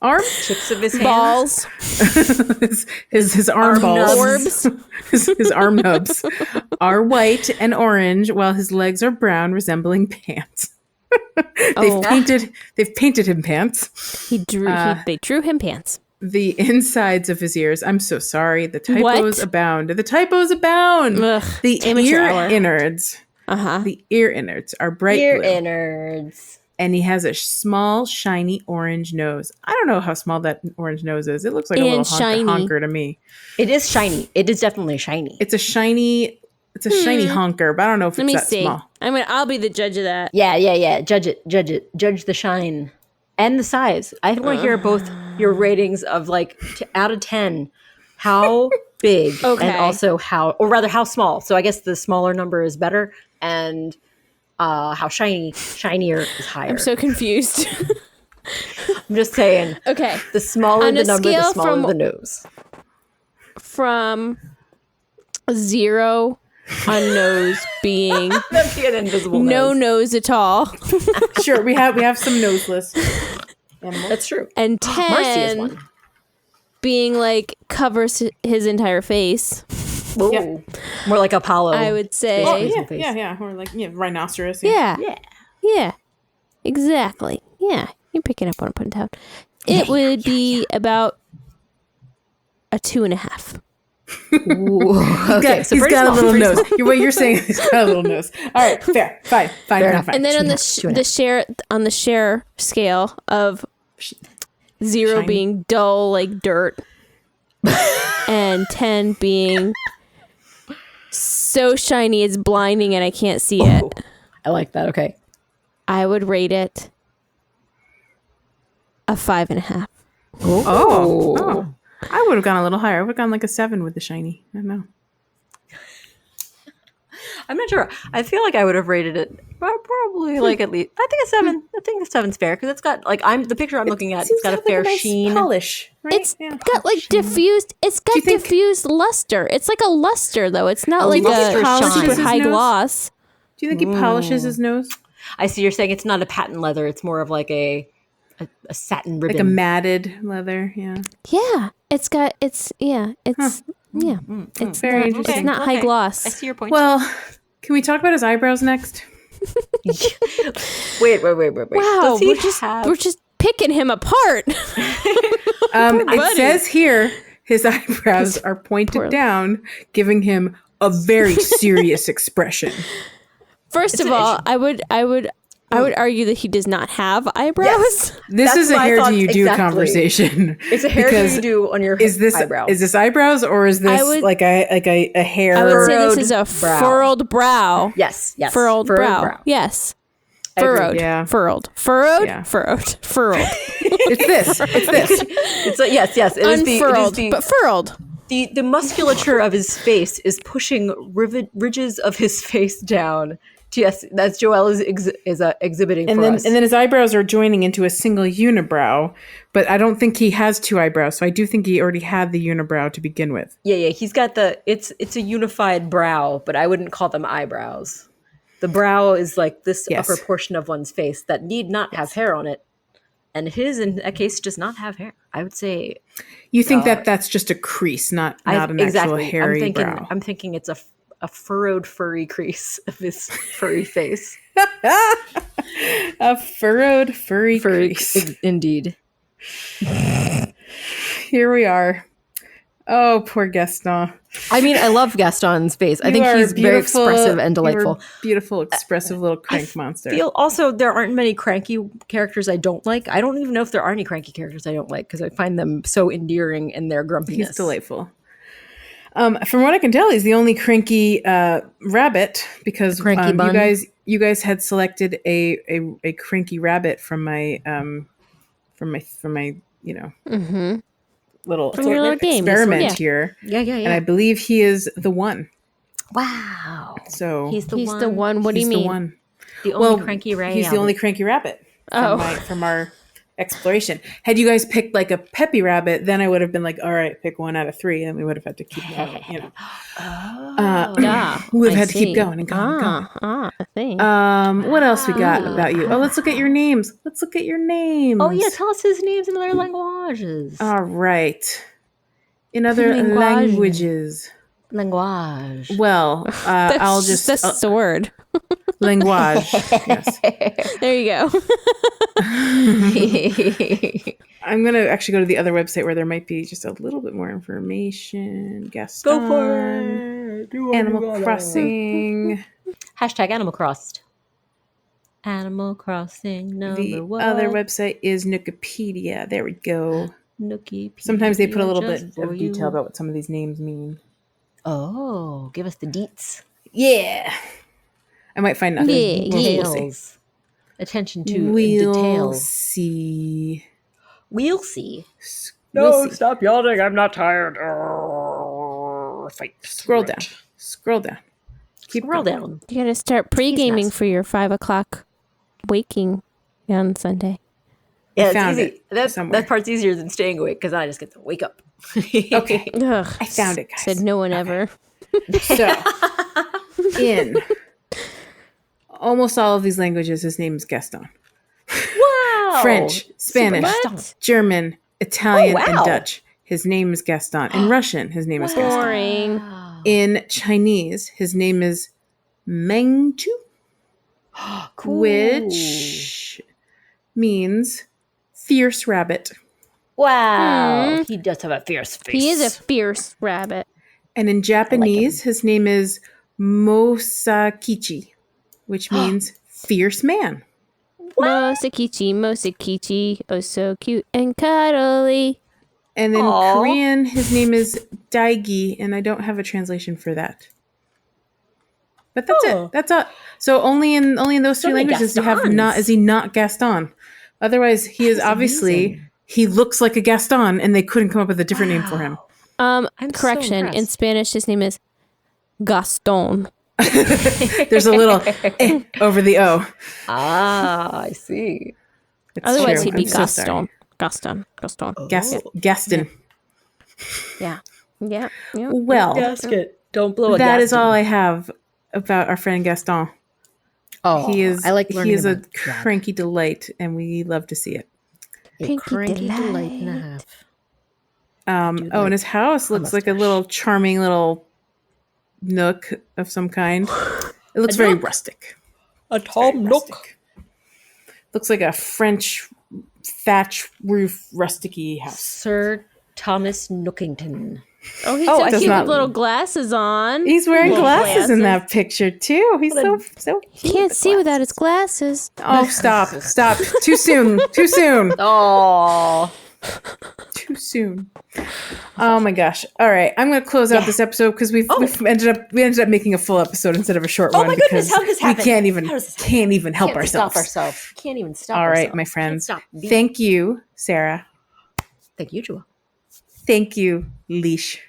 [SPEAKER 1] arms,
[SPEAKER 2] Tips of his hands.
[SPEAKER 3] Balls,
[SPEAKER 1] his arm balls,
[SPEAKER 3] orbs.
[SPEAKER 1] his arm nubs are white and orange, while his legs are brown, resembling pants.
[SPEAKER 3] Oh.
[SPEAKER 1] They've painted him pants.
[SPEAKER 3] They drew him pants.
[SPEAKER 1] The insides of his ears. I'm so sorry. The typos
[SPEAKER 3] What?
[SPEAKER 1] abound. The typos abound.
[SPEAKER 3] Ugh,
[SPEAKER 1] The
[SPEAKER 3] amateur
[SPEAKER 1] ear
[SPEAKER 3] hour.
[SPEAKER 1] innards.
[SPEAKER 3] Uh-huh.
[SPEAKER 1] The ear innards are bright
[SPEAKER 2] Ear
[SPEAKER 1] blue.
[SPEAKER 2] innards.
[SPEAKER 1] and he has a small, shiny orange nose. I don't know how small that orange nose is. It looks like a little
[SPEAKER 3] And shiny.
[SPEAKER 1] honker to me.
[SPEAKER 2] It is shiny. It is definitely shiny.
[SPEAKER 1] It's a shiny honker, but I don't know if
[SPEAKER 3] Let
[SPEAKER 1] it's
[SPEAKER 3] me
[SPEAKER 1] that
[SPEAKER 3] see.
[SPEAKER 1] small.
[SPEAKER 3] I'll be the judge of that.
[SPEAKER 2] Yeah. Judge it. Judge the shine and the size. I want to hear both your ratings of like out of 10. How big
[SPEAKER 3] Okay.
[SPEAKER 2] and also how small. So I guess the smaller number is better, and how shinier is higher.
[SPEAKER 3] I'm so confused.
[SPEAKER 2] I'm just saying.
[SPEAKER 3] Okay.
[SPEAKER 2] The smaller
[SPEAKER 3] On
[SPEAKER 2] the
[SPEAKER 3] a
[SPEAKER 2] number, the
[SPEAKER 3] scale
[SPEAKER 2] smaller the nose.
[SPEAKER 3] From 0 on nose being
[SPEAKER 2] That'd be an invisible
[SPEAKER 3] no
[SPEAKER 2] nose.
[SPEAKER 3] nose at all,
[SPEAKER 1] Sure, we have some noseless.
[SPEAKER 2] That's true.
[SPEAKER 3] and
[SPEAKER 2] Marcy is
[SPEAKER 3] 10
[SPEAKER 2] one.
[SPEAKER 3] being like covers his entire face.
[SPEAKER 2] Ooh.
[SPEAKER 1] Yep.
[SPEAKER 2] More like Apollo.
[SPEAKER 3] I would say,
[SPEAKER 1] Yeah. Or like rhinoceros.
[SPEAKER 3] yeah,
[SPEAKER 2] Yeah.
[SPEAKER 3] yeah, exactly. Yeah, you're picking up what I'm putting down. It would be about a 2.5.
[SPEAKER 2] Ooh. Okay, so
[SPEAKER 1] He's
[SPEAKER 2] pretty
[SPEAKER 1] got a
[SPEAKER 2] small,
[SPEAKER 1] little
[SPEAKER 2] pretty
[SPEAKER 1] nose.
[SPEAKER 2] small.
[SPEAKER 1] What you're saying is he's got a little nose. All right, fair, fine.
[SPEAKER 2] enough.
[SPEAKER 3] And then on the
[SPEAKER 2] 2.5.
[SPEAKER 3] share scale of 0
[SPEAKER 1] Shiny.
[SPEAKER 3] being dull like dirt, and 10 being so shiny it's blinding and I can't see it,
[SPEAKER 2] I like that. Okay.
[SPEAKER 3] I would rate it a 5.5.
[SPEAKER 1] Oh. I would have gone a little higher. I would have gone like a 7 with the shiny. I don't know.
[SPEAKER 2] I'm not sure. I feel like I would have rated it probably like at least. I think a 7. I think a 7's fair because it's got like the picture I'm looking at. It's got a fair sheen.
[SPEAKER 1] polish. Right?
[SPEAKER 3] It's got like diffused. It's got diffused luster. It's like a luster though. It's not like
[SPEAKER 2] luster
[SPEAKER 3] a
[SPEAKER 2] shine.
[SPEAKER 3] super
[SPEAKER 1] His
[SPEAKER 3] high
[SPEAKER 1] nose?
[SPEAKER 3] gloss.
[SPEAKER 1] Do you think he polishes his nose?
[SPEAKER 2] I see. You're saying it's not a patent leather. It's more of like a satin ribbon.
[SPEAKER 1] Like a matted leather? Yeah.
[SPEAKER 3] Yeah, it's got. It's yeah. It's yeah. It's
[SPEAKER 1] Very
[SPEAKER 3] not.
[SPEAKER 1] interesting.
[SPEAKER 3] It's not high
[SPEAKER 2] I
[SPEAKER 3] gloss.
[SPEAKER 2] see your point.
[SPEAKER 1] Well, can we talk about his eyebrows next?
[SPEAKER 2] wait.
[SPEAKER 3] Wow,
[SPEAKER 2] Does he
[SPEAKER 3] we're just picking him apart.
[SPEAKER 1] It
[SPEAKER 3] buddy.
[SPEAKER 1] says here his eyebrows are pointed down, giving him a very serious expression.
[SPEAKER 3] First of all, I would argue that he does not have eyebrows.
[SPEAKER 2] Yes.
[SPEAKER 1] This
[SPEAKER 2] That's
[SPEAKER 1] is a
[SPEAKER 2] my
[SPEAKER 1] hair do
[SPEAKER 2] thoughts
[SPEAKER 1] you do
[SPEAKER 2] exactly.
[SPEAKER 1] conversation.
[SPEAKER 2] It's a hair
[SPEAKER 1] because
[SPEAKER 2] you do on your
[SPEAKER 1] is this
[SPEAKER 2] eyebrows.
[SPEAKER 1] Is this eyebrows or is this
[SPEAKER 3] I would-
[SPEAKER 1] like a hair?
[SPEAKER 3] I would say this is a
[SPEAKER 2] brow.
[SPEAKER 3] furrowed brow.
[SPEAKER 2] Yes.
[SPEAKER 3] Furrowed brow. Yes.
[SPEAKER 2] agree.
[SPEAKER 3] Furrowed.
[SPEAKER 1] Yeah.
[SPEAKER 3] Furrowed.
[SPEAKER 1] Yeah.
[SPEAKER 3] Furrowed.
[SPEAKER 1] It's this.
[SPEAKER 2] It's like, yes. It is
[SPEAKER 3] Unfurled,
[SPEAKER 2] the
[SPEAKER 3] but furrowed.
[SPEAKER 2] the musculature of his face is pushing ridges of his face down. Yes, that's Joelle is exhibiting
[SPEAKER 1] and
[SPEAKER 2] for
[SPEAKER 1] then
[SPEAKER 2] us.
[SPEAKER 1] and then his eyebrows are joining into a single unibrow, but I don't think he has two eyebrows, so I do think he already had the unibrow to begin with.
[SPEAKER 2] yeah, he's got it's a unified brow, but I wouldn't call them eyebrows. The brow is like this
[SPEAKER 1] Yes.
[SPEAKER 2] upper portion of one's face that need not have hair on it, and his in that case does not have hair. I would say
[SPEAKER 1] You think that that's just a crease, not an actual hairy brow.
[SPEAKER 2] I'm thinking it's a furrowed furry crease of his furry face.
[SPEAKER 1] A furrowed furry crease.
[SPEAKER 2] Indeed.
[SPEAKER 1] Here we are. Oh, poor Gaston.
[SPEAKER 2] I mean, I love Gaston's face. I
[SPEAKER 1] You
[SPEAKER 2] think
[SPEAKER 1] are
[SPEAKER 2] he's very expressive and
[SPEAKER 1] you are
[SPEAKER 2] delightful.
[SPEAKER 1] Beautiful, expressive little crank monster.
[SPEAKER 2] Feel also there aren't many cranky characters I don't like. I don't even know if there are any cranky characters I don't like because I find them so endearing in their grumpiness.
[SPEAKER 1] He's delightful. From what I can tell, he's the only cranky rabbit because
[SPEAKER 2] cranky bun.
[SPEAKER 1] you guys had selected a cranky rabbit from my little
[SPEAKER 3] From your little game.
[SPEAKER 1] experiment
[SPEAKER 3] Yeah.
[SPEAKER 1] here.
[SPEAKER 2] Yeah.
[SPEAKER 1] And I believe he is the one.
[SPEAKER 2] Wow.
[SPEAKER 1] So
[SPEAKER 2] He's the
[SPEAKER 3] He's the one. What do you
[SPEAKER 1] he's the
[SPEAKER 3] mean?
[SPEAKER 1] one.
[SPEAKER 2] The only cranky Ray.
[SPEAKER 1] He's the only cranky rabbit from our exploration. Had you guys picked like a peppy rabbit, then I would have been like, all right, pick 1 out of 3, and we would have had to keep going, we would have had to keep going and going.
[SPEAKER 3] I see.
[SPEAKER 1] What else we got about you? Oh, let's look at your names.
[SPEAKER 2] Oh yeah, tell us his names in other languages.
[SPEAKER 1] All right. In other
[SPEAKER 3] Linguage.
[SPEAKER 1] languages.
[SPEAKER 2] Language.
[SPEAKER 1] Well, I'll just
[SPEAKER 3] that's the word.
[SPEAKER 1] language. Yes.
[SPEAKER 3] There you go.
[SPEAKER 1] I'm going to actually go to the other website where there might be just a little bit more information. Gaston.
[SPEAKER 2] Go for it.
[SPEAKER 1] Animal Crossing.
[SPEAKER 2] Hashtag Animal Crossed.
[SPEAKER 4] Animal Crossing number
[SPEAKER 1] The
[SPEAKER 4] one.
[SPEAKER 1] other website is Wikipedia. There we go.
[SPEAKER 4] Nookie.
[SPEAKER 1] Sometimes they put a little
[SPEAKER 4] just
[SPEAKER 1] bit
[SPEAKER 4] for
[SPEAKER 1] of detail
[SPEAKER 4] you.
[SPEAKER 1] about what some of these names mean.
[SPEAKER 4] Oh, give us the deets.
[SPEAKER 1] Yeah. I might find nothing.
[SPEAKER 3] Yeah,
[SPEAKER 1] We'll see.
[SPEAKER 4] Details. Attention to
[SPEAKER 1] We'll
[SPEAKER 4] details.
[SPEAKER 1] see.
[SPEAKER 4] We'll see.
[SPEAKER 1] We'll see.
[SPEAKER 4] Stop yawning. I'm not tired. Fight.
[SPEAKER 1] Scroll down. Scroll down. Keep
[SPEAKER 4] Scroll
[SPEAKER 1] going.
[SPEAKER 4] down.
[SPEAKER 3] You gotta start pre-gaming
[SPEAKER 4] nice.
[SPEAKER 3] for your 5 o'clock waking on Sunday.
[SPEAKER 4] Yeah,
[SPEAKER 1] found
[SPEAKER 4] it's easy.
[SPEAKER 1] it somewhere.
[SPEAKER 4] That part's easier than staying awake because I just get to wake up.
[SPEAKER 1] Okay.
[SPEAKER 3] Ugh,
[SPEAKER 1] I found it, guys.
[SPEAKER 3] said no one ever.
[SPEAKER 1] So, in almost all of these languages, his name is Gaston.
[SPEAKER 4] Wow.
[SPEAKER 1] French, Spanish,
[SPEAKER 3] What?
[SPEAKER 1] German, Italian,
[SPEAKER 4] Oh, wow.
[SPEAKER 1] and Dutch. His name is Gaston. In Russian, his name is Gaston.
[SPEAKER 3] Boring.
[SPEAKER 4] Wow.
[SPEAKER 1] In Chinese, his name is Meng Chu,
[SPEAKER 4] Cool.
[SPEAKER 1] which means fierce rabbit.
[SPEAKER 4] Wow. He does have a fierce face.
[SPEAKER 3] He is a fierce rabbit.
[SPEAKER 1] And in Japanese, his name is Mosakichi, which means fierce man.
[SPEAKER 3] Mosakichi, oh so cute and cuddly.
[SPEAKER 1] And in
[SPEAKER 4] Aw.
[SPEAKER 1] Korean, his name is Daigi, and I don't have a translation for that. But that's
[SPEAKER 4] Oh.
[SPEAKER 1] it. That's all. So only in those three
[SPEAKER 4] many
[SPEAKER 1] languages you have
[SPEAKER 4] Gastons.
[SPEAKER 1] not is he not Gaston. Otherwise, he is
[SPEAKER 4] That's
[SPEAKER 1] obviously
[SPEAKER 4] amazing.
[SPEAKER 1] he looks like a Gaston, and they couldn't come up with a different name for him.
[SPEAKER 4] I'm so
[SPEAKER 3] Correction. In
[SPEAKER 4] impressed.
[SPEAKER 3] Spanish, his name is Gaston.
[SPEAKER 1] There's a little over the O.
[SPEAKER 4] Ah, I see.
[SPEAKER 1] It's
[SPEAKER 3] Otherwise,
[SPEAKER 1] true.
[SPEAKER 3] he'd be
[SPEAKER 1] I'm so sorry.
[SPEAKER 3] Gaston.
[SPEAKER 1] Gaston.
[SPEAKER 3] Yeah. Yeah. Yeah.
[SPEAKER 1] Well,
[SPEAKER 4] Gasket. Don't blow a
[SPEAKER 1] that is
[SPEAKER 4] gasket.
[SPEAKER 1] all I have about our friend Gaston.
[SPEAKER 4] Oh,
[SPEAKER 1] He is
[SPEAKER 4] I like learning
[SPEAKER 1] he is a
[SPEAKER 4] about that.
[SPEAKER 1] cranky delight, and we love to see it.
[SPEAKER 4] A
[SPEAKER 3] Pinky
[SPEAKER 4] cranky
[SPEAKER 3] delight.
[SPEAKER 4] delight and a half.
[SPEAKER 1] And his house looks like a little charming little nook of some kind. It looks very
[SPEAKER 4] nook?
[SPEAKER 1] rustic.
[SPEAKER 4] A
[SPEAKER 1] Very
[SPEAKER 4] Tom Nook.
[SPEAKER 1] rustic. Looks like a French thatch roof rusticy house.
[SPEAKER 4] Sir Thomas Nookington.
[SPEAKER 3] Oh, he's
[SPEAKER 4] Oh,
[SPEAKER 3] got
[SPEAKER 4] I
[SPEAKER 1] does
[SPEAKER 3] cute
[SPEAKER 1] not-
[SPEAKER 3] little glasses on.
[SPEAKER 1] He's wearing
[SPEAKER 3] Little
[SPEAKER 1] glasses in
[SPEAKER 3] glasses.
[SPEAKER 1] that picture too. He's so
[SPEAKER 3] He can't see without his glasses.
[SPEAKER 1] Oh, stop. Too soon. Too soon.
[SPEAKER 4] Oh,
[SPEAKER 1] Too soon. Oh my gosh. All right. I'm going to close out this episode because we ended up making a full episode instead of a short one.
[SPEAKER 4] my goodness,
[SPEAKER 1] because
[SPEAKER 4] how did this happen?
[SPEAKER 1] We can't even
[SPEAKER 4] How does this happen?
[SPEAKER 1] help
[SPEAKER 4] can't
[SPEAKER 1] ourselves.
[SPEAKER 4] Stop ourselves. Can't even stop.
[SPEAKER 1] All right,
[SPEAKER 4] ourselves.
[SPEAKER 1] my
[SPEAKER 4] Can't
[SPEAKER 1] friends.
[SPEAKER 4] stop.
[SPEAKER 1] Thank you, Sarah.
[SPEAKER 4] Thank you, Joel.
[SPEAKER 1] Thank you, Leash.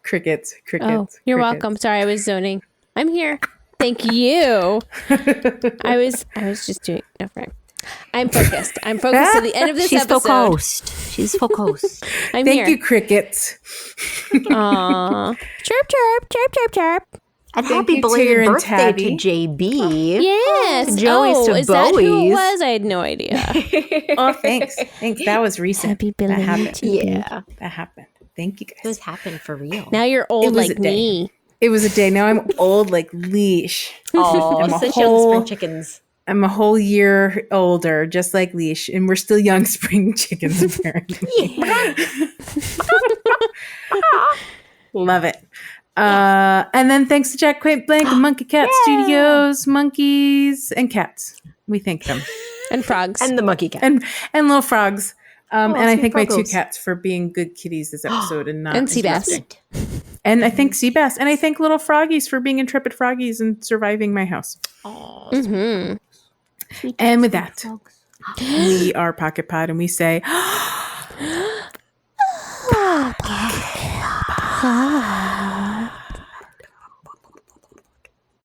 [SPEAKER 1] Crickets.
[SPEAKER 3] Oh, you're
[SPEAKER 1] crickets.
[SPEAKER 3] welcome. Sorry, I was zoning. I'm here. Thank you. I was just doing. No, right. I'm focused. I'm focused to the end of this episode.
[SPEAKER 4] She's focused.
[SPEAKER 3] I'm
[SPEAKER 1] Thank
[SPEAKER 3] here.
[SPEAKER 1] you, crickets.
[SPEAKER 3] Aw. Chirp, chirp, chirp, chirp, chirp.
[SPEAKER 4] And
[SPEAKER 1] Thank
[SPEAKER 4] happy
[SPEAKER 1] you,
[SPEAKER 4] belated
[SPEAKER 1] Tyr and
[SPEAKER 4] birthday
[SPEAKER 1] Tabby.
[SPEAKER 4] to JB.
[SPEAKER 3] Yes.
[SPEAKER 4] Joey's
[SPEAKER 3] oh,
[SPEAKER 4] to
[SPEAKER 3] is that who it
[SPEAKER 4] Bowie's.
[SPEAKER 3] was? I had no idea.
[SPEAKER 1] Oh, thanks. Thanks. That was recent.
[SPEAKER 3] Happy
[SPEAKER 1] That
[SPEAKER 3] belated
[SPEAKER 1] happened.
[SPEAKER 3] to you.
[SPEAKER 4] Yeah.
[SPEAKER 1] That happened. Thank you,
[SPEAKER 4] This
[SPEAKER 1] guys.
[SPEAKER 4] happened for real.
[SPEAKER 3] Now you're old
[SPEAKER 1] was
[SPEAKER 3] like
[SPEAKER 1] a day.
[SPEAKER 3] me.
[SPEAKER 1] It was a day. Now I'm old like Leash.
[SPEAKER 4] Oh,
[SPEAKER 1] I'm a
[SPEAKER 4] since young
[SPEAKER 1] whole-
[SPEAKER 4] spring chickens.
[SPEAKER 1] I'm a whole year older, just like Leash, and we're still young spring chickens, apparently. Love it. And then thanks to Jack Quaint Blank and Monkey Cat Studios, monkeys and cats. We thank them.
[SPEAKER 3] And frogs.
[SPEAKER 4] And the monkey cat.
[SPEAKER 1] And little frogs. And I
[SPEAKER 4] sweet
[SPEAKER 1] thank my two
[SPEAKER 4] froggos.
[SPEAKER 1] cats for being good kitties this episode and not
[SPEAKER 3] And sea bass.
[SPEAKER 1] interrupting. And I thank Seabass. And I thank little froggies for being intrepid froggies and surviving my house.
[SPEAKER 3] Mm-hmm.
[SPEAKER 1] And with that, we are Pocket Pod and we say
[SPEAKER 3] Pocket Pod.